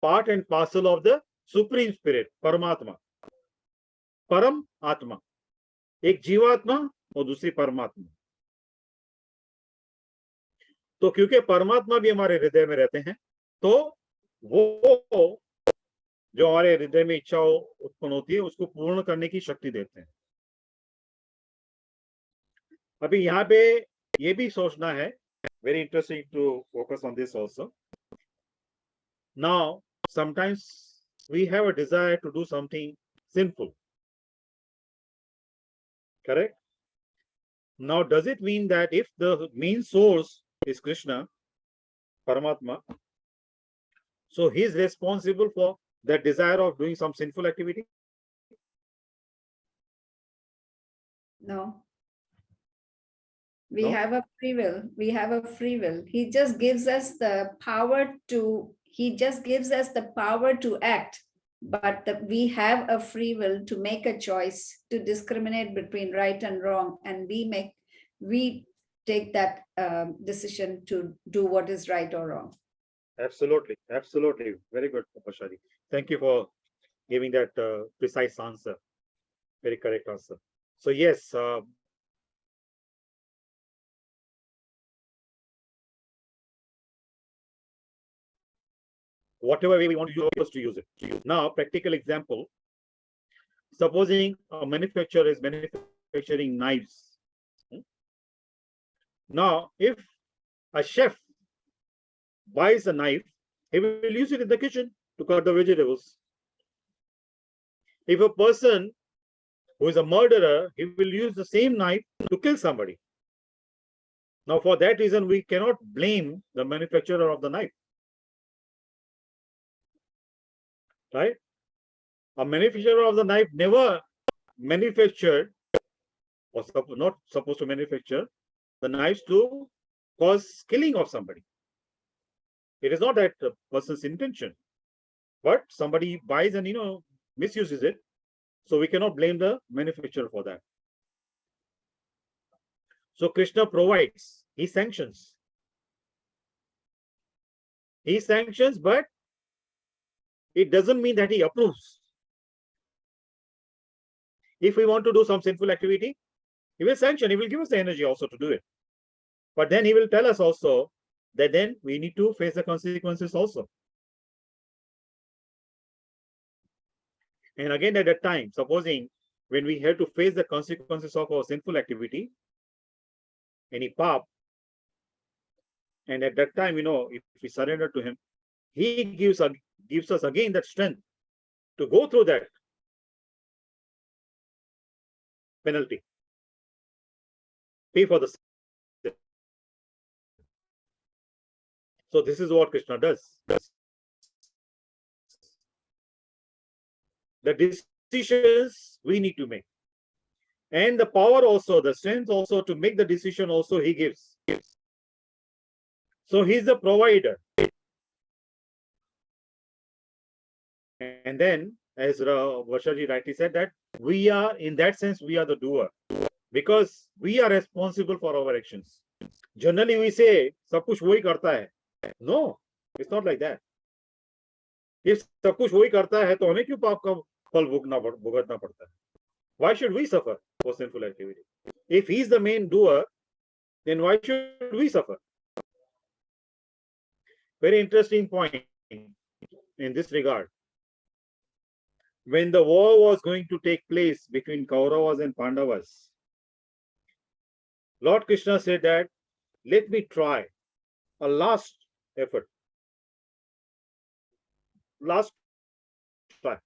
part and parcel of the supreme spirit, Paramatma. Param Atma. एक जीवात्मा और दूसरी परमात्मा. तो क्योंकि परमात्मा भी हमारे हृदय में रहते हैं, तो वो जो हमारे हृदय में इच्छा उत्पन्न होती है, उसको पूर्ण करने की शक्ति देते हैं. अभी यहाँ पे ये भी सोचना है, very interesting to focus on this also. Now, sometimes we have a desire to do something sinful. Correct? Now, does it mean that if the main source is Krishna, Paramatma, so he is responsible for that desire of doing some sinful activity? No. We No? have a free will. We have a free will. He just gives us the power to, act. But we have a free will to make a choice, to discriminate between right and wrong. And we take that decision to do what is right or wrong. Absolutely. Absolutely. Very good, Pashari. Thank you for giving that precise answer. Very correct answer. So yes, whatever way we want to use it. Now, practical example. Supposing a manufacturer is manufacturing knives. Now, if a chef buys a knife, he will use it in the kitchen to cut the vegetables. If a person who is a murderer, he will use the same knife to kill somebody. Now, for that reason, we cannot blame the manufacturer of the knife. Right? A manufacturer of the knife never manufactured, or not supposed to manufacture, the knives to cause killing of somebody. It is not that person's intention, but somebody buys and misuses it. So we cannot blame the manufacturer for that. So Krishna provides, he sanctions. He sanctions, but it doesn't mean that he approves. If we want to do some sinful activity, he will sanction, he will give us the energy also to do it. But then he will tell us also that then we need to face the consequences also. And again, at that time, supposing when we have to face the consequences of our sinful activity, any pap, and at that time, if we surrender to him, he gives us again that strength to go through that penalty, pay for the sin. So this is what Krishna does. The decisions we need to make, and the power also, the strength also to make the decision also he gives. So he's the provider. And then, as Vashaji rightly said, that we are, in that sense, we are the doer, because we are responsible for our actions. Generally, we say, सब कुछ वही करता है. No, it's not like that. If सब कुछ वही करता है, तो हमें क्यों पाप का फल भुगतना पड़ता है? Why should we suffer for sinful activity? If he's the main doer, then why should we suffer? Very interesting point in this regard. When the war was going to take place between Kauravas and Pandavas, Lord Krishna said that, let me try a last effort. Last try.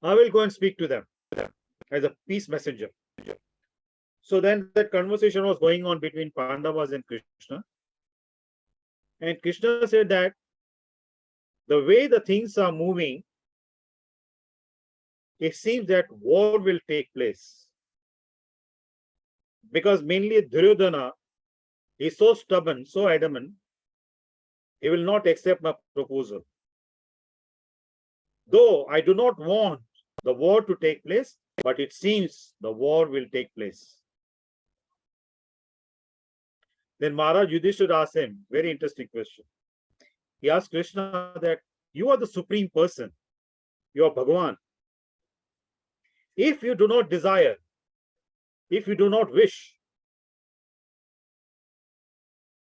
I will go and speak to them as a peace messenger. So then that conversation was going on between Pandavas and Krishna. And Krishna said that the way the things are moving, it seems that war will take place. Because mainly Duryodhana is so stubborn, so adamant, he will not accept my proposal. Though I do not want the war to take place, but it seems the war will take place. Then Maharaj Yudhishthira asked him, very interesting question. He asked Krishna that, you are the supreme person, you are Bhagavan. If you do not desire, if you do not wish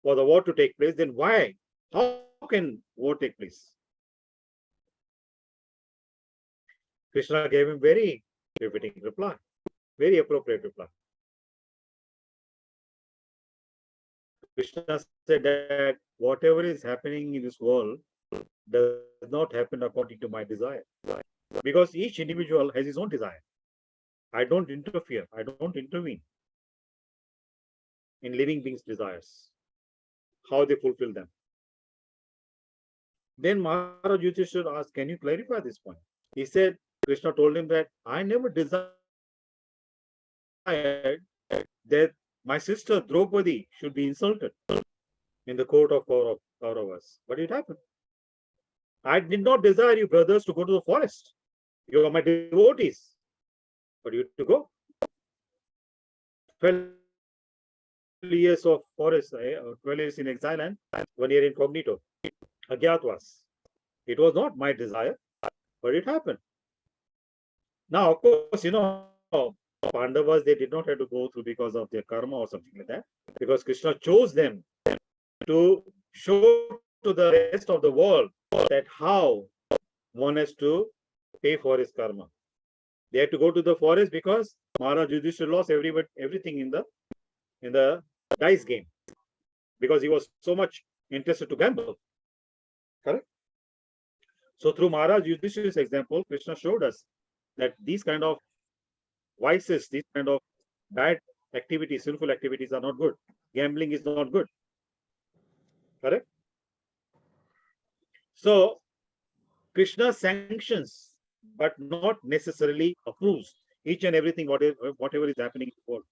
for the war to take place, then why? How can war take place? Krishna gave him very befitting reply, very appropriate reply. Krishna said that whatever is happening in this world does not happen according to my desire, because each individual has his own desire. I don't interfere. I don't intervene in living beings' desires, how they fulfill them. Then Maharaj Yudhishthira asked, can you clarify this point? He said, Krishna told him that I never desired that my sister Draupadi should be insulted in the court of Kauravas. But it happened. I did not desire you brothers to go to the forest. You are my devotees. But you have to go. 12 years of forest, 12 years in exile and 1 year incognito. Agyatwas. It was not my desire, but it happened. Now, of course, Pandavas, they did not have to go through because of their karma or something like that, because Krishna chose them to show to the rest of the world that how one has to pay for his karma. They had to go to the forest because Maharaj Yudhishthira lost everything in the dice game, because he was so much interested to gamble. Correct? So through Maharaj Yudhishthira's example, Krishna showed us that these kind of vices, these kind of bad activities, sinful activities are not good. Gambling is not good. Correct? So Krishna sanctions, but not necessarily approves each and everything, whatever is happening in the world.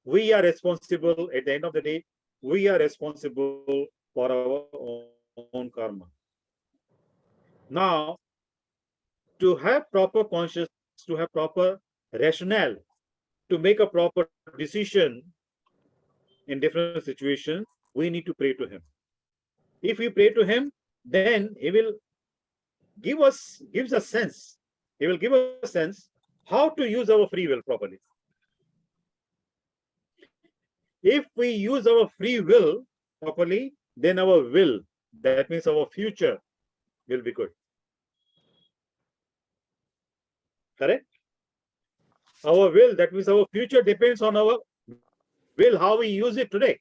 We are responsible, at the end of the day, we are responsible for our own karma. Now, to have proper consciousness, to have proper rationale, to make a proper decision in different situations, we need to pray to him. If we pray to him, then he will gives us sense. He will give us sense how to use our free will properly. If we use our free will properly, then our will, that means our future, will be good. Correct? Our will, that means our future, depends on our will, how we use it today.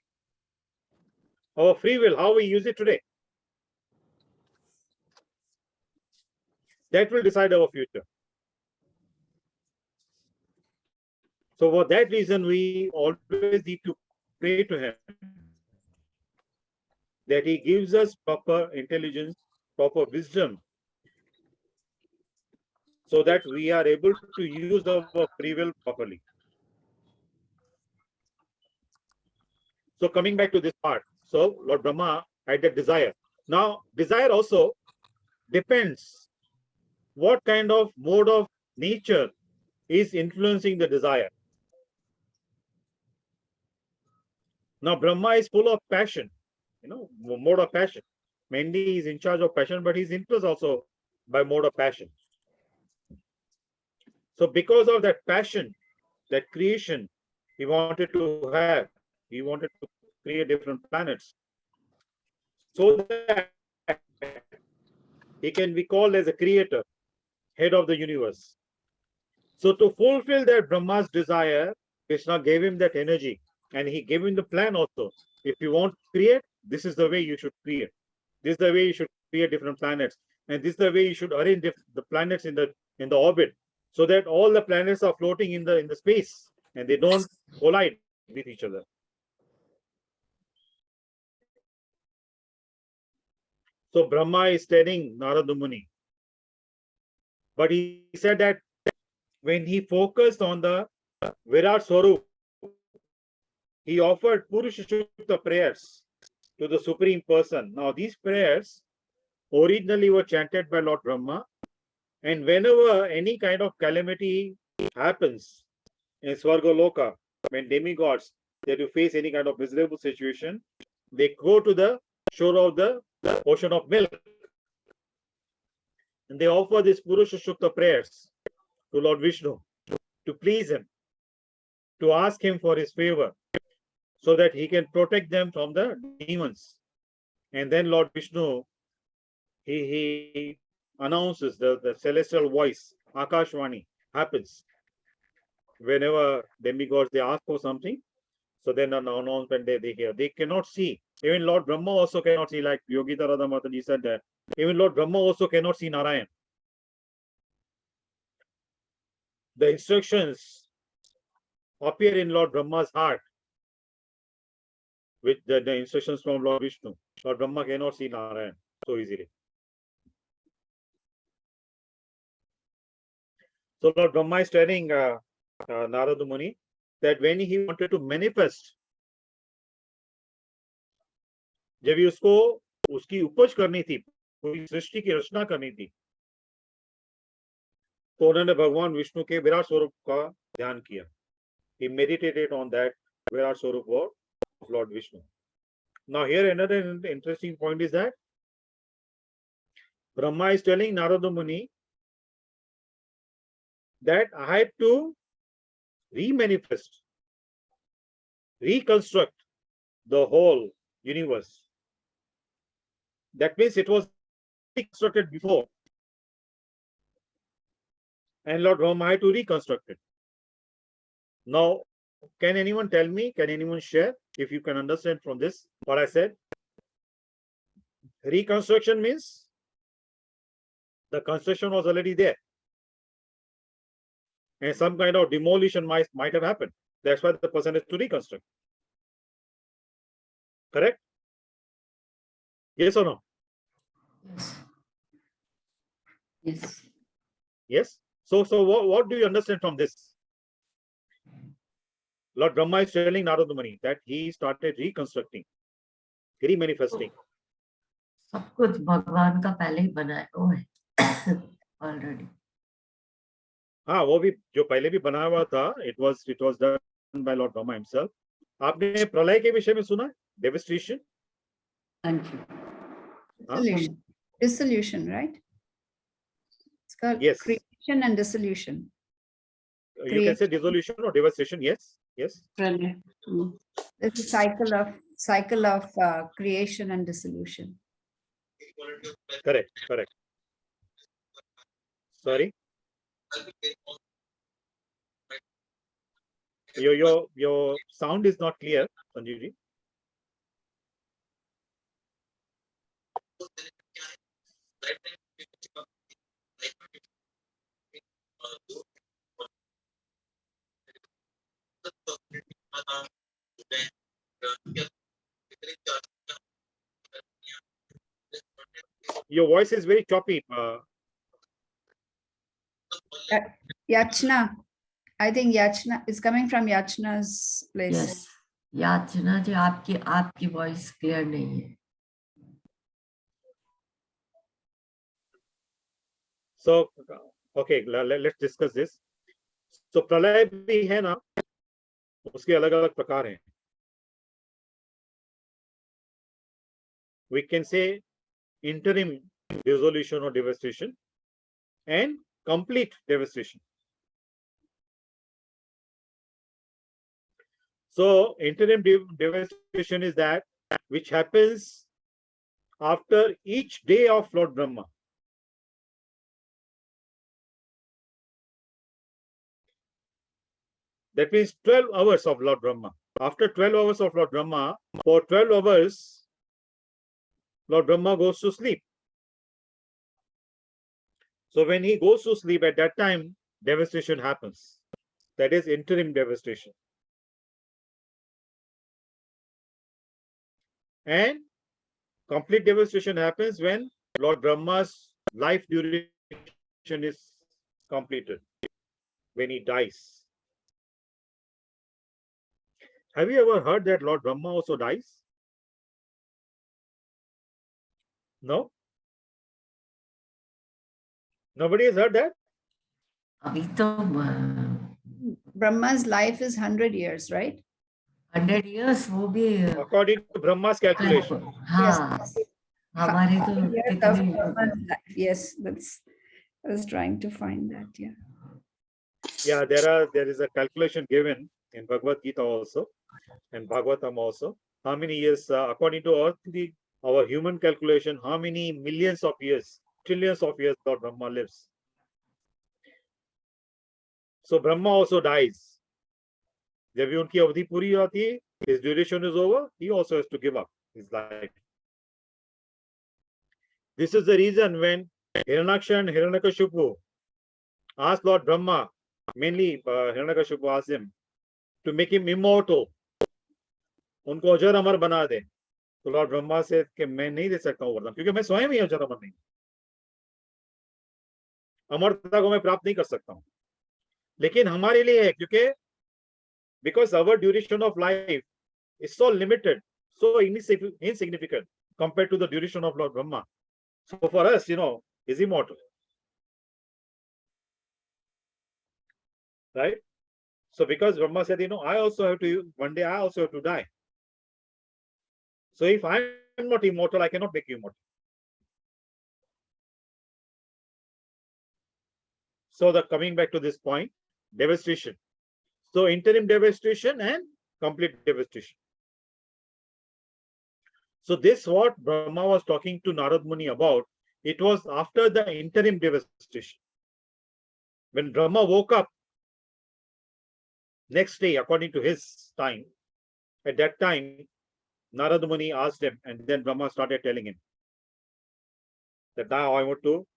Our free will, how we use it today. That will decide our future. So for that reason, we always need to pray to him that he gives us proper intelligence, proper wisdom, so that we are able to use our free will properly. So coming back to this part, so Lord Brahma had that desire. Now, desire also depends what kind of mode of nature is influencing the desire. Now, Brahma is full of passion, mode of passion. Mainly he is in charge of passion, but he's influenced also by mode of passion. So because of that passion, that creation he wanted to have, he wanted to create different planets so that he can be called as a creator, head of the universe. So to fulfill that Brahma's desire, Krishna gave him that energy, and he gave him the plan also. If you want to create, this is the way you should create. This is the way you should create different planets, and this is the way you should arrange the planets in the orbit, so that all the planets are floating in the space and they don't collide with each other. So Brahma is telling Narada Muni, but he said that when he focused on the Virat Swarup, he offered Purushashukta prayers to the Supreme Person. Now these prayers originally were chanted by Lord Brahma, and whenever any kind of calamity happens in Swargaloka, when demigods, they have to face any kind of miserable situation, they go to the shore of the ocean of milk, and they offer these Purushashukta prayers to Lord Vishnu to please him, to ask him for his favor, so that he can protect them from the demons. And then Lord Vishnu, he announces the celestial voice, Akashvani, happens. Whenever demigods, they ask for something, so then an announcement they hear. They cannot see. Even Lord Brahma also cannot see, like Yogita Radha Mataji said that. Even Lord Brahma also cannot see Narayan. the instructions appear in Lord Brahma's heart with the instructions from Lord Vishnu. Lord Brahma cannot see Narayan so easily. So Lord Brahma is telling Narada Muni that when he wanted to manifest, जब भी उसको उसकी उपज करनी थी, पूरी सृष्टि की रचना करनी थी, तो उन्होंने भगवान विष्णु के विराट स्वरूप का ध्यान किया. He meditated on that Virat स्वरूप of Lord Vishnu. Now here another interesting point is that Brahma is telling Narada Muni that I had to remanifest, reconstruct the whole universe. That means it was reconstructed before, and Lord Brahma had to reconstruct it. Now, can anyone tell me, can anyone share, if you can understand from this what I said? Reconstruction means the construction was already there, and some kind of demolition might have happened. That's why the person has to reconstruct. Correct? Yes or no? Yes. Yes. Yes. So what do you understand from this? Lord Brahma is telling Narada Muni that he started reconstructing, remanifesting. सब कुछ भगवान का पहले ही बनाया हुआ है already. हाँ, वो भी जो पहले भी बना हुआ था, it was done by Lord Brahma himself. आपने प्रलय के विषय में सुना? Devastation. Thank you. Dissolution. Dissolution, right? It's called Yes. creation and dissolution. You can say dissolution or devastation. Yes. Yes. Pralay. It's a cycle of creation and dissolution. Correct. Correct. Sorry. Your sound is not clear, Sanjeev ji. Your voice is very choppy. Yachna. I think Yachna is coming from Yachna's place. Yes. याचना जी आपकी voice clear नहीं है. So, okay, let's discuss this. So, प्रलय भी है ना, उसके अलग-अलग प्रकार हैं. We can say interim dissolution or devastation and complete devastation. So, interim devastation is that which happens after each day of Lord Brahma. That means 12 hours of Lord Brahma. After 12 hours of Lord Brahma, for 12 hours, Lord Brahma goes to sleep. So when he goes to sleep, at that time, devastation happens. That is interim devastation. And complete devastation happens when Lord Brahma's life duration is completed, when he dies. Have you ever heard that Lord Brahma also dies? No? Nobody has heard that? अभी तो Brahma's life is 100 years, right? 100 years वो भी According to Brahma's calculation. हाँ. हमारे तो 100 years of कितनी Brahma's life. Yes, I was trying to find that. Yeah. Yeah, there is a calculation given in Bhagavad Gita also and Bhagavatam also. How many years, according to our human calculation, how many millions of years, trillions of years Lord Brahma lives. So Brahma also dies. जब भी उनकी अवधि पूरी होती है, his duration is over, he also has to give up his life. This is the reason when Hiranyaksha and Hiranyakashipu asked Lord Brahma mainly Hiranyakashipu asked him to make him immortal. उनको अजर अमर बना दे. तो Lord Brahma से कि मैं नहीं दे सकता हूँ वरदान, क्योंकि मैं स्वयं ही अजर अमर नहीं, अमरता को मैं प्राप्त नहीं कर सकता हूँ. लेकिन हमारे लिए है, क्योंकि because our duration of life is so limited, so insignificant compared to the duration of Lord Brahma. So for us, is immortal, right? So because Brahma said, I also have to, one day I also have to die. So if I am not immortal, I cannot make you immortal. So coming back to this point, devastation. So interim devastation and complete devastation. So this what Brahma was talking to Narad Muni about. It was after the interim devastation. When Brahma woke up next day, according to his time, at that time, Narad Muni asked him, and then Brahma started telling him that now I want to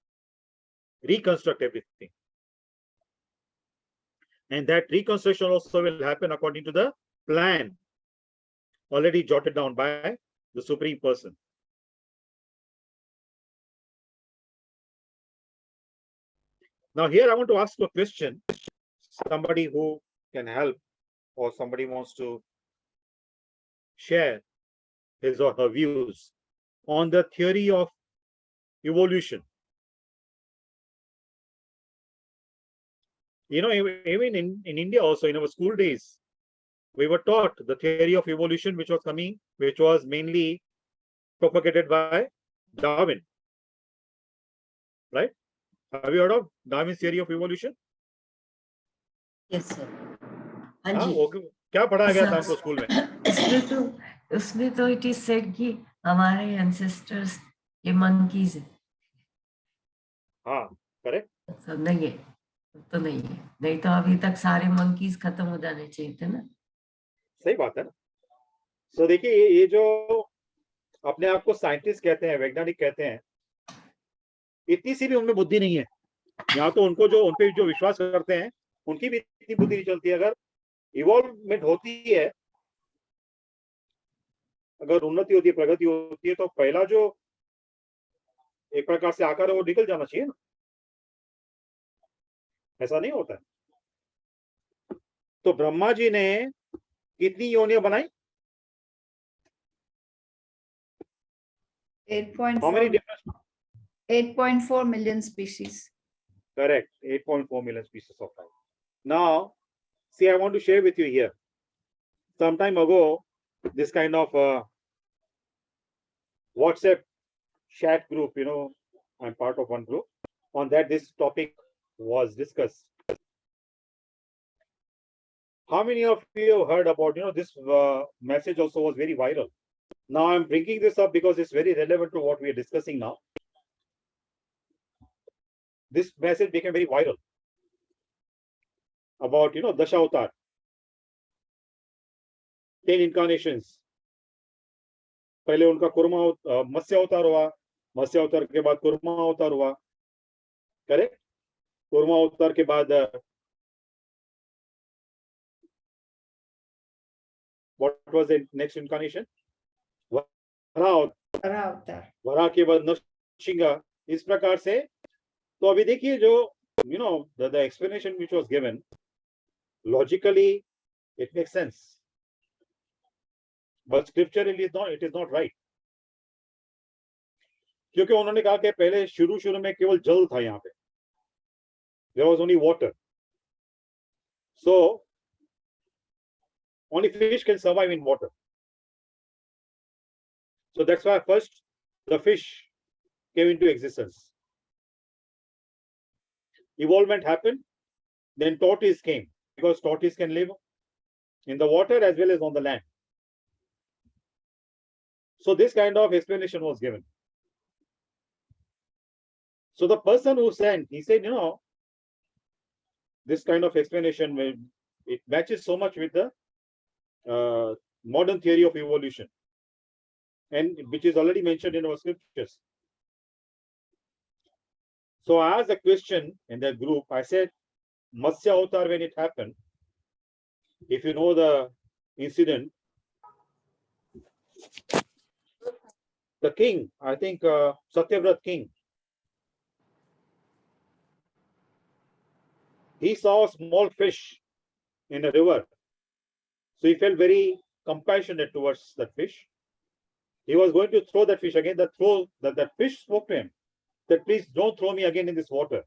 reconstruct everything. And that reconstruction also will happen according to the plan already jotted down by the Supreme Person. Now here I want to ask a question. Somebody who can help, or somebody wants to share his or her views on the theory of evolution. Even in India also, in our school days, we were taught the theory of evolution, which was mainly propagated by Darwin, right? Have you heard of Darwin's theory of evolution? Yes sir. हाँ हाँ, जी. क्या पढ़ाया गया था हमको school में? उसमें तो इट इज सेड कि हमारे एंसेस्टर्स ये मंकीज है. हाँ, करेक्ट. तो नहीं है, तो नहीं तो अभी तक सारे मंकीज खत्म हो जाने चाहिए थे ना. सही बात है ना. सो देखिए, ये जो अपने आप को साइंटिस्ट कहते हैं, वैज्ञानिक कहते हैं, इतनी सी भी उनमें बुद्धि नहीं है. यहाँ तो उन पे जो विश्वास करते हैं, उनकी भी इतनी बुद्धि नहीं चलती. अगर इवॉल्वमेंट होती है, अगर उन्नति होती है, प्रगति होती है, तो पहला जो एक प्रकार से आकार है वो निकल जाना चाहिए ना. ऐसा नहीं होता है. तो ब्रह्मा जी ने कितनी योनियां बनाई? 8.4 million species. Correct. 8.4 million species of life. Now, see, I want to share with you here. Some time ago, this kind of WhatsApp chat group, I'm part of one group. On that, this topic was discussed. How many of you have heard about, this message also was very viral. Now I'm bringing this up because it's very relevant to what we are discussing now. This message became very viral about, Dasha Avatar, 10 incarnations. पहले उनका कुर्मा मत्स्य अवतार हुआ, मत्स्य अवतार के बाद कुर्मा अवतार हुआ, correct. Kurma अवतार के बाद what was the next incarnation? Varaha के बाद नरसिंहा. इस प्रकार से. तो अभी देखिए, जो the explanation which was given, logically it makes sense, but scripturally it is not right. क्योंकि उन्होंने कहा कि पहले शुरू में केवल जल था. यहाँ पे there was only water, so only fish can survive in water. So that's why first the fish came into existence. Evolvement happened, then tortoise came, because tortoise can live in the water as well as on the land. So this kind of explanation was given. So the person who sent, he said, this kind of explanation, it matches so much with the modern theory of evolution, and which is already mentioned in our scriptures. So I asked a question in that group. I said, Matsya Avatar, when it happened, if you know the incident, the king, I think Satyavrat king, he saw a small fish in a river. So he felt very compassionate towards that fish. He was going to throw that fish again. That fish spoke to him that, please don't throw me again in this water.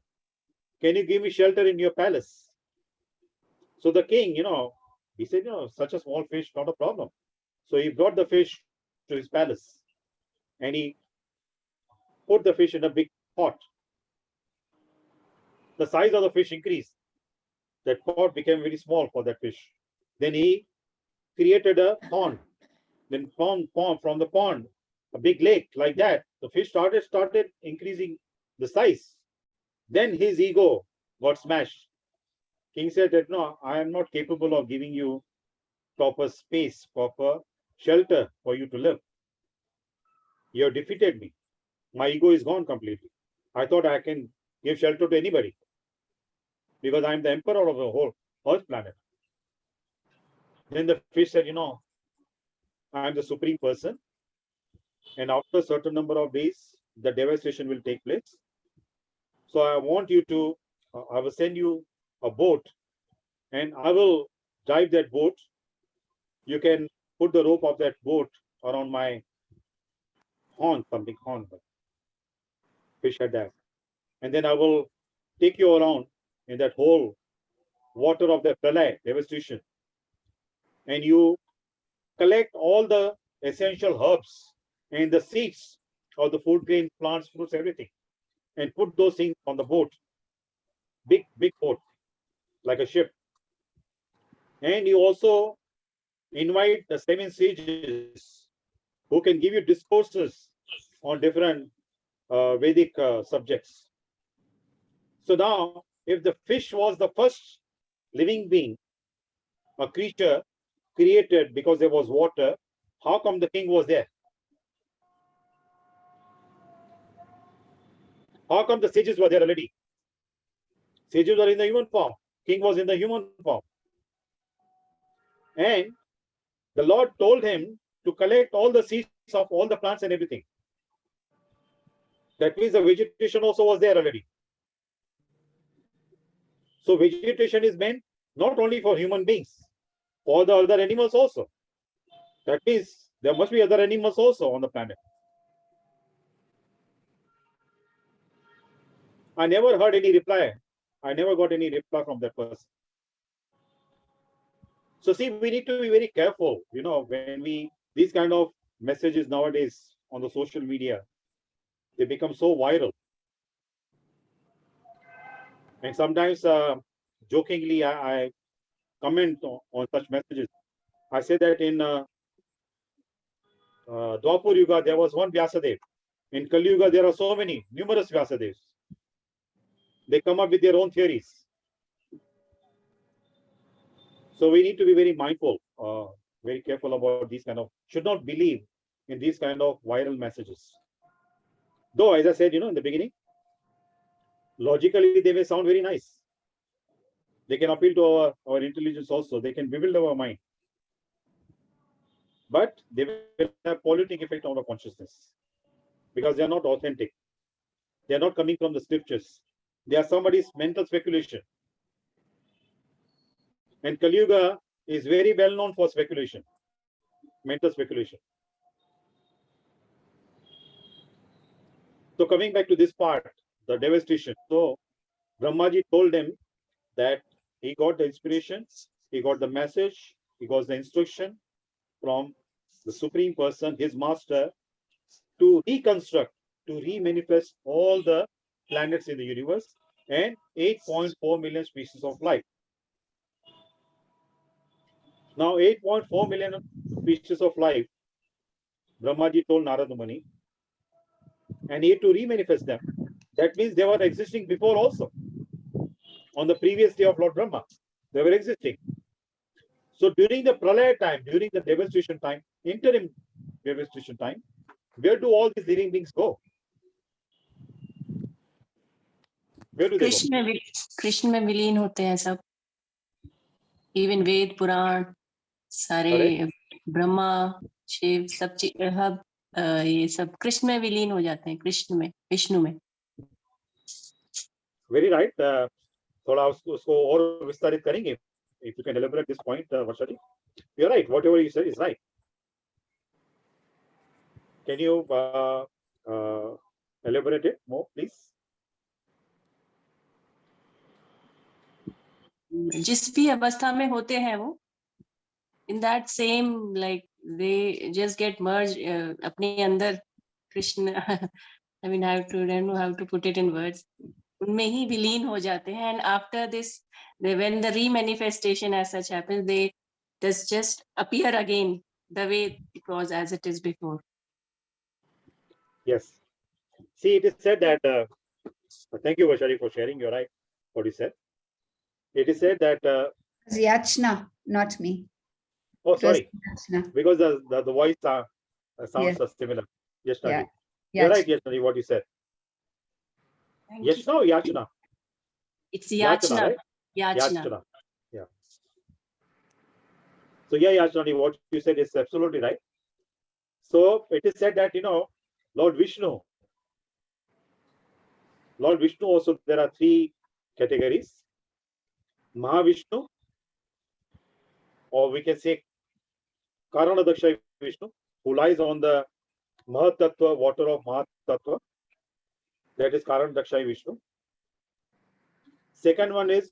Can you give me shelter in your palace? So the king, he said, such a small fish, not a problem. So he brought the fish to his palace and he put the fish in a big pot. The size of the fish increased. That pot became very small for that fish. Then he created a pond. Then from the pond, a big lake like that. The fish started increasing the size. Then his ego got smashed. King said that, no, I am not capable of giving you proper space, proper shelter for you to live. You have defeated me. My ego is gone completely. I thought I can give shelter to anybody because I am the emperor of the whole earth planet. Then the fish said, I am the supreme person. And after a certain number of days, the devastation will take place. So I want you to, I will send you a boat and I will drive that boat. You can put the rope of that boat around my horn, something horn. Fish had that. And then I will take you around in that whole water of the pralay, devastation. And you collect all the essential herbs and the seeds of the food grain, plants, fruits, everything. And put those things on the boat. Big boat, like a ship. And you also invite the 7 sages who can give you discourses on different Vedic subjects. So now, if the fish was the first living being, a creature created because there was water, how come the king was there? How come the sages were there already? Sages were in the human form. King was in the human form. And the Lord told him to collect all the seeds of all the plants and everything. That means the vegetation also was there already. So vegetation is meant not only for human beings, for the other animals also. That means there must be other animals also on the planet. I never heard any reply. I never got any reply from that person. So see, we need to be very careful, when these kind of messages nowadays on the social media, they become so viral. And sometimes jokingly, I comment on such messages. I say that in Dwapar Yuga, there was one Vyasadeva. In Kali Yuga, there are so many, numerous Vyasadevs. They come up with their own theories. So we need to be very mindful, very careful about these kind of, should not believe in these kind of viral messages. Though, as I said, in the beginning, logically, they may sound very nice. They can appeal to our intelligence also. They can bewilder our mind. But they will have polluting effect on our consciousness because they are not authentic. They are not coming from the scriptures. They are somebody's mental speculation. And Kali Yuga is very well known for speculation, mental speculation. So coming back to this part, the devastation. So Brahmaji told him that he got the inspiration, he got the message, he got the instruction from the Supreme Person, his master, to reconstruct, to re-manifest all the planets in the universe and 8.4 million species of life. Now, 8.4 million species of life, Brahmaji told Narada Muni, and he had to re-manifest them. That means they were existing before also. On the previous day of Lord Brahma, they were existing. So during the pralaya time, during the devastation time, interim devastation time, where do all these living beings go? Where do they go? Krishna में विलीन होते हैं सब. Even Veda Purana सारे ब्रह्मा शिव सब ये सब कृष्ण में विलीन हो जाते हैं. कृष्ण में, विष्णु में. Very right. थोड़ा उसको और विस्तारित करेंगे. If you can elaborate this point, Varshali. You're right. Whatever you said is right. Can you elaborate it more, please? जिस भी अवस्था में होते हैं वो, in that same like they just get merged अपने अंदर Krishna. I mean, I don't know how to put it in words. उनमें ही विलीन हो जाते हैं. And after this, when the remanifestation as such happens, they just appear again the way it was as it is before. Yes. See, it is said that. Thank you, Varshali, for sharing. You're right. What you said. It is said that. Yachna, not me. Oh, It was sorry. Yachna. Because the voice sounds Yes. similar. Yes, Yeah. Nadi. You're right, yes, Nadi, what you said. Yes, no, Yachna. It's Yachna. Right? Yachna. Yeah. So yeah, Yachna, what you said is absolutely right. So it is said that, Lord Vishnu also, there are three categories. Mahavishnu, or we can say Karanadaksha Vishnu, who lies on the Mahatattva, water of Mahatattva. That is Karanadaksha Vishnu. Second one is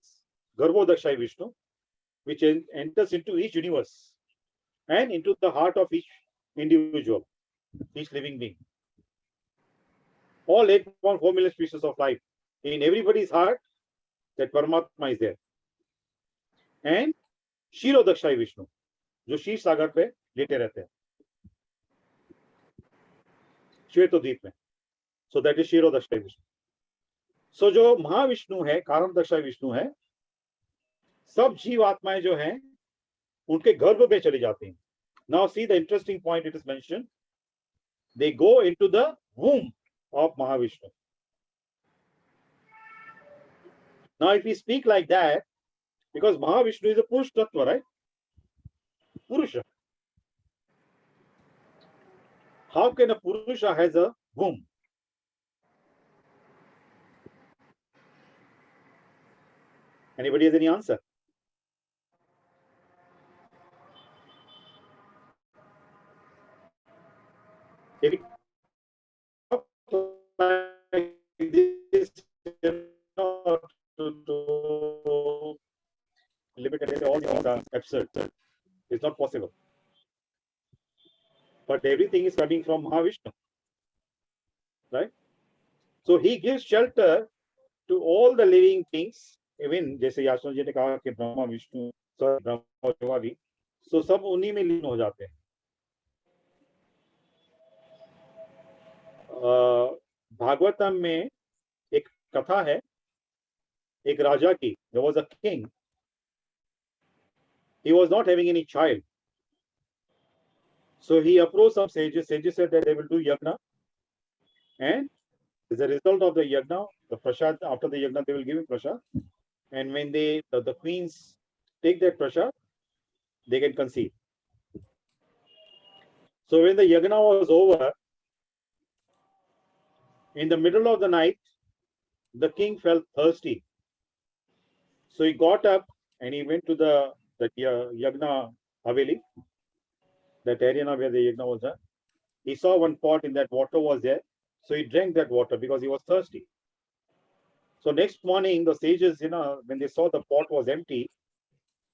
Garbhodaksha Vishnu, which enters into each universe and into the heart of each individual, each living being. All 8.4 million species of life. In everybody's heart, that Paramatma is there. And Shirodaksha Vishnu, जो शीर सागर पे लेटे रहते हैं, श्वेतद्वीप में. So that is Shirodaksha Vishnu. So जो महाविष्णु है, कारणदक्ष विष्णु है, सब जीव आत्माएं जो हैं उनके गर्भ में चली जाती हैं. Now see the interesting point it is mentioned. They go into the womb of Mahavishnu. Now if we speak like that, because Mahavishnu is a Purush Tattva, right? Purusha. How can a Purusha has a womb? Anybody has any answer? If we talk like this, to limit it, all these are absurd. It's not possible. But everything is coming from Mahavishnu, right? So he gives shelter to all the living things. Even जैसे याचना जी ने कहा कि ब्रह्मा विष्णु ब्रह्मा शिवा भी, so सब उन्हीं में लीन हो जाते हैं. भागवतम में एक कथा है एक राजा की. There was a king. He was not having any child. So he approached some sages. Sages said that they will do yagna, and as a result of the yagna, the prasad, after the yagna they will give him prasad, and when the queens take that prasad, they can conceive. So when the yagna was over, in the middle of the night, the king felt thirsty. So he got up and he went to the yagna haveli, that area where the yagna was done. He saw one pot, in that water was there. So he drank that water because he was thirsty. So next morning, the sages, when they saw the pot was empty,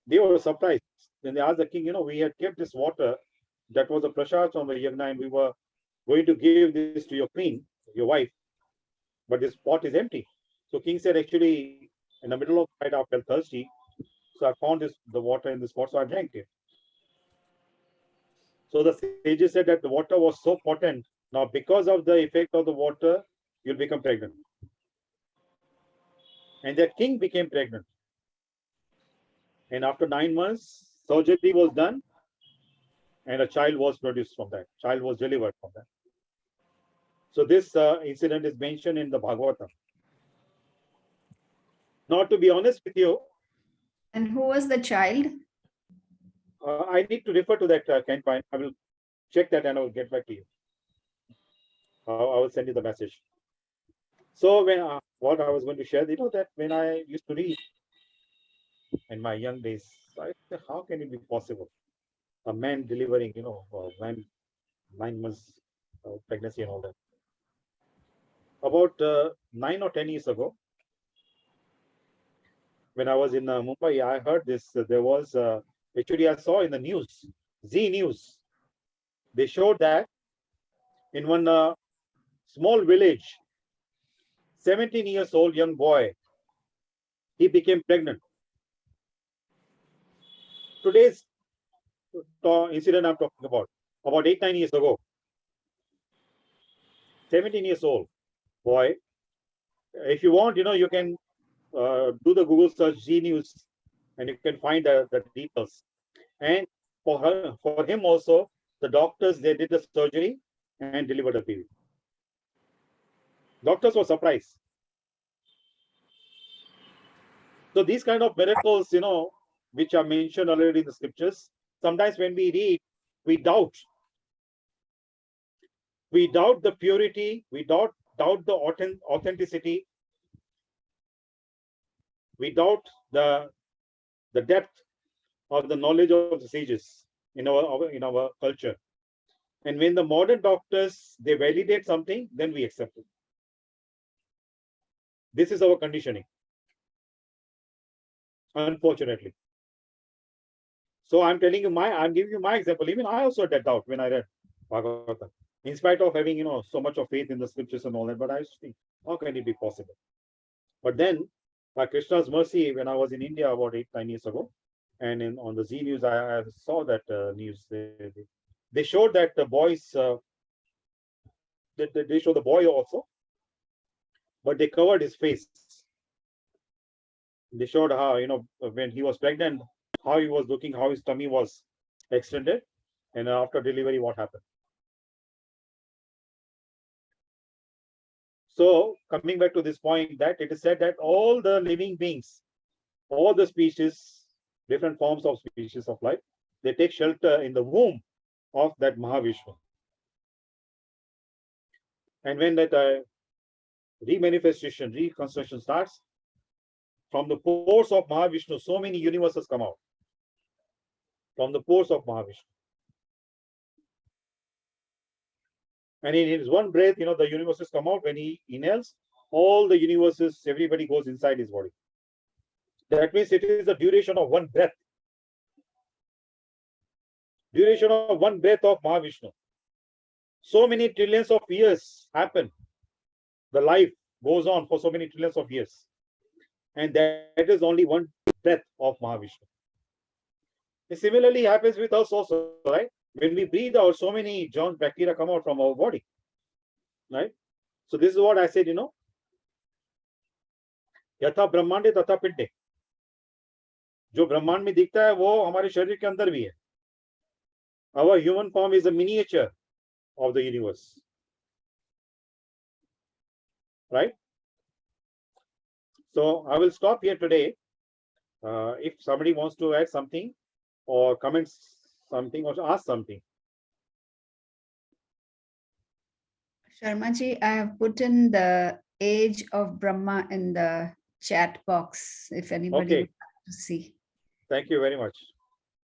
they were surprised. Then they asked the king, we had kept this water that was a prasad from the yagna, and we were going to give this to your queen, your wife, but this pot is empty. So king said, actually, in the middle of the night, I felt thirsty, so I found the water in this pot, so I drank it. So the sages said that the water was so potent. Now, because of the effect of the water, you'll become pregnant. And the king became pregnant. And after 9 months, surgery was done, and a child was produced from that. Child was delivered from that. So this incident is mentioned in the Bhagavatam. Now, to be honest with you, And who was the child? I need to refer to that campaign. I will check that and I will get back to you. I will send you the message. So when what I was going to share, that when I used to read in my young days, I said, how can it be possible? A man delivering, 9 months pregnancy and all that. About 9 or 10 years ago, when I was in Mumbai, I heard this. There was actually I saw in the news, Z News. They showed that in one small village, 17 years old young boy, he became pregnant. Today's incident I'm talking about 8-9 years ago. 17 years old boy. If you want, you can do the Google search Z News, and you can find the details. And for him also, the doctors, they did the surgery and delivered the baby. Doctors were surprised. So these kind of miracles, which are mentioned already in the scriptures, sometimes when we read, we doubt. We doubt the purity, we doubt the authenticity, we doubt the depth of the knowledge of the sages in our culture. And when the modern doctors, they validate something, then we accept it. This is our conditioning, unfortunately. So I'm giving you my example. Even I also had that doubt when I read Bhagavatam. In spite of having, so much of faith in the scriptures and all that, but I used to think, how can it be possible? But then, by Krishna's mercy, when I was in India about 8-9 years ago, and on the Z News, I saw that news. They showed that the boys, they showed the boy also, but they covered his face. They showed how, when he was pregnant, how he was looking, how his tummy was extended, and after delivery, what happened. So, coming back to this point, that it is said that all the living beings, all the species, different forms of species of life, they take shelter in the womb of that Mahavishnu. And when that remanifestation, reconstruction starts, from the pores of Mahavishnu, so many universes come out. From the pores of Mahavishnu. And in his one breath, the universes come out. When he inhales, all the universes, everybody goes inside his body. That means it is the duration of one breath. Duration of one breath of Mahavishnu. So many trillions of years happen. The life goes on for so many trillions of years. And that is only one breath of Mahavishnu. It similarly happens with us also, right? When we breathe out, so many germs, bacteria come out from our body, right? So this is what I said, यथा ब्रह्मांडे तथा पिंडे. जो ब्रह्मांड में दिखता है वो हमारे शरीर के अंदर भी है. Our human form is a miniature of the universe, right? So I will stop here today. If somebody wants to add something or comments something or ask something. Sharmaji, I have put in the age of Brahma in the chat box, if anybody would like to see. Thank you very much.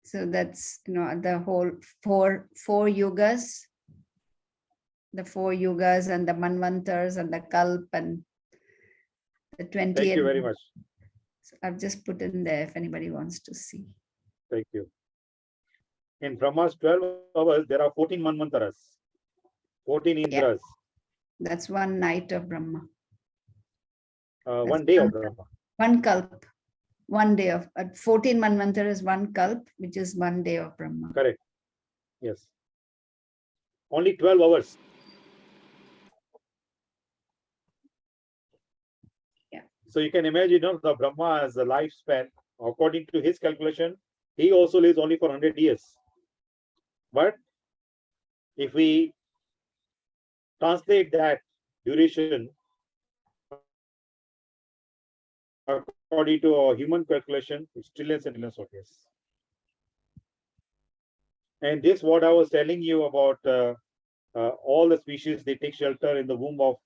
So that's, the whole four yugas, the 4 yugas and the manvantars and the kalp and the 20. Thank you very much. So I've just put in there if anybody wants to see. Thank you. In Brahma's 12 hours, there are 14 manvantaras, 14 Indras. Yeah. That's one night of Brahma. One day of Brahma. One kalp. 1 day of 14 manvantar is one kalp, which is 1 day of Brahma. Correct. Yes. Only 12 hours. Yeah. So you can imagine, the Brahma has a lifespan. According to his calculation, he also lives only for 100 years. But if we translate that duration according to our human calculation, it's trillions and trillions of years. And this, what I was telling you about all the species, they take shelter in the womb of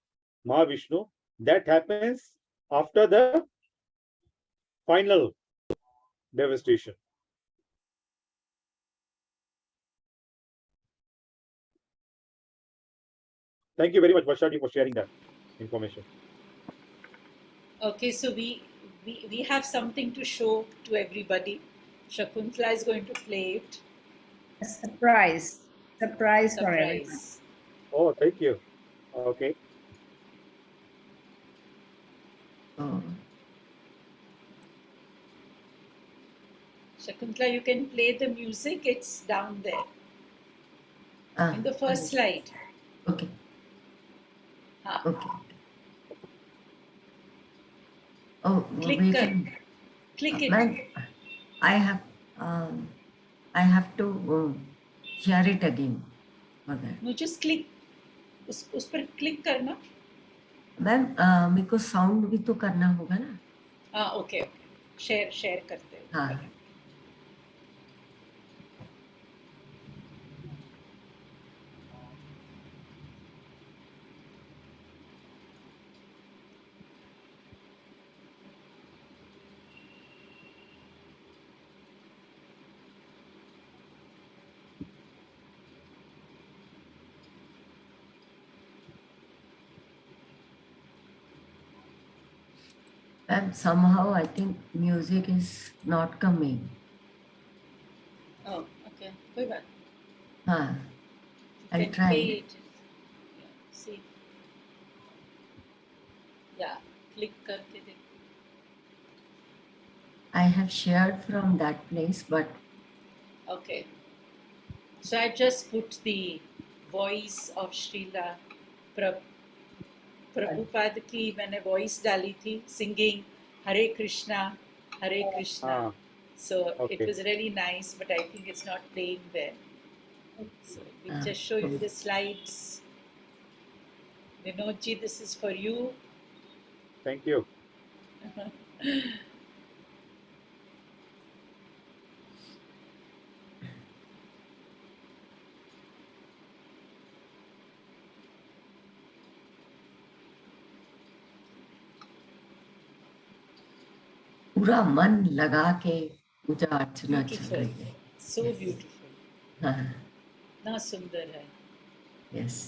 Mahavishnu. That happens after the final devastation. Thank you very much, Vashadi, for sharing that information. Okay, so we have something to show to everybody. Shakuntala is going to play it. A surprise for everyone. Surprise. Oh, thank you. Okay. Oh, Shakuntala, you can play the music. It's down there in the first slide. okay. हाँ, Okay. Oh, Click we कर, can. click it. Man, I have to share it again for that. No, just click. उस पर click करना. Ma'am मेरे को sound भी तो करना होगा ना. हाँ, ओके ओके, शेयर करते हैं. हाँ. And somehow I think music is not coming. Oh, okay, कोई बात. हाँ. I'll Can try. play it. Yeah, see. Yeah, click करके देख. I have shared from that place, but Okay. So I just put the voice of Srila Prabhupada की मैंने voice डाली थी, singing Hare Krishna, Hare Krishna. So Okay. it was really nice, but I think it's not playing there. So we'll just show you the slides. Vinodji, this is for you. Thank you. पूरा मन लगा के पूजा अर्चना चल Beautiful. रही है. So beautiful. हाँ. ना सुंदर है. Yes.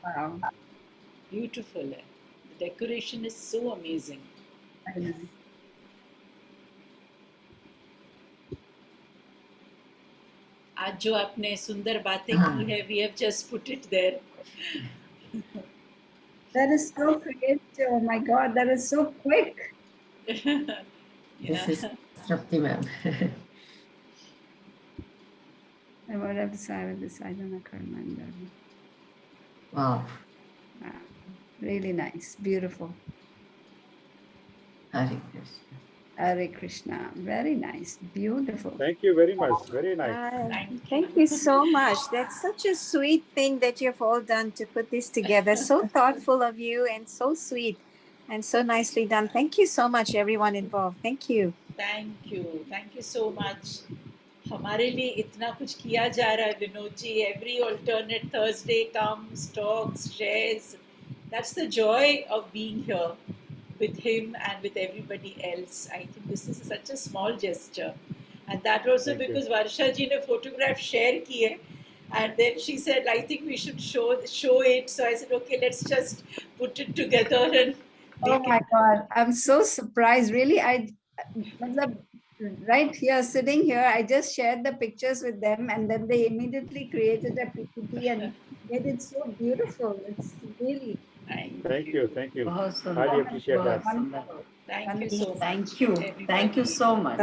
Wow. Beautiful है. The decoration is so amazing. I know. आज जो आपने सुंदर बातें हाँ. की है, we have just put it there. That is so creative. Oh my God, that is so quick. This is Trapti ma'am. I would have decided this. I don't know, I can't remember. Wow. Wow. Really nice, beautiful. Hare Krishna. Hare Krishna. Very nice, beautiful. Thank you very much. Very nice. Thank you so much. That's such a sweet thing that you've all done to put this together. So thoughtful of you and so sweet and so nicely done. Thank you so much, everyone involved. Thank you. Thank you so much. हमारे लिए इतना कुछ किया जा रहा है Vinod ji. Every alternate Thursday comes, talks, shares. That's the joy of being here with him and with everybody else. I think this is such a small gesture, and that also Thank you. because Varsha ji ने photograph share की है, and then she said, I think we should show it. So I said, okay, let's just put it together and Oh make my it. God, I'm so surprised. Really, matlab, right here, sitting here, I just shared the pictures with them, and then they immediately created a PPT and made it so beautiful. It's really Thank you. Thank you. बहुत Highly सुंदर, appreciate that. बहुत सुंदर. Thank you so much. Thank you. everybody. Thank you so much.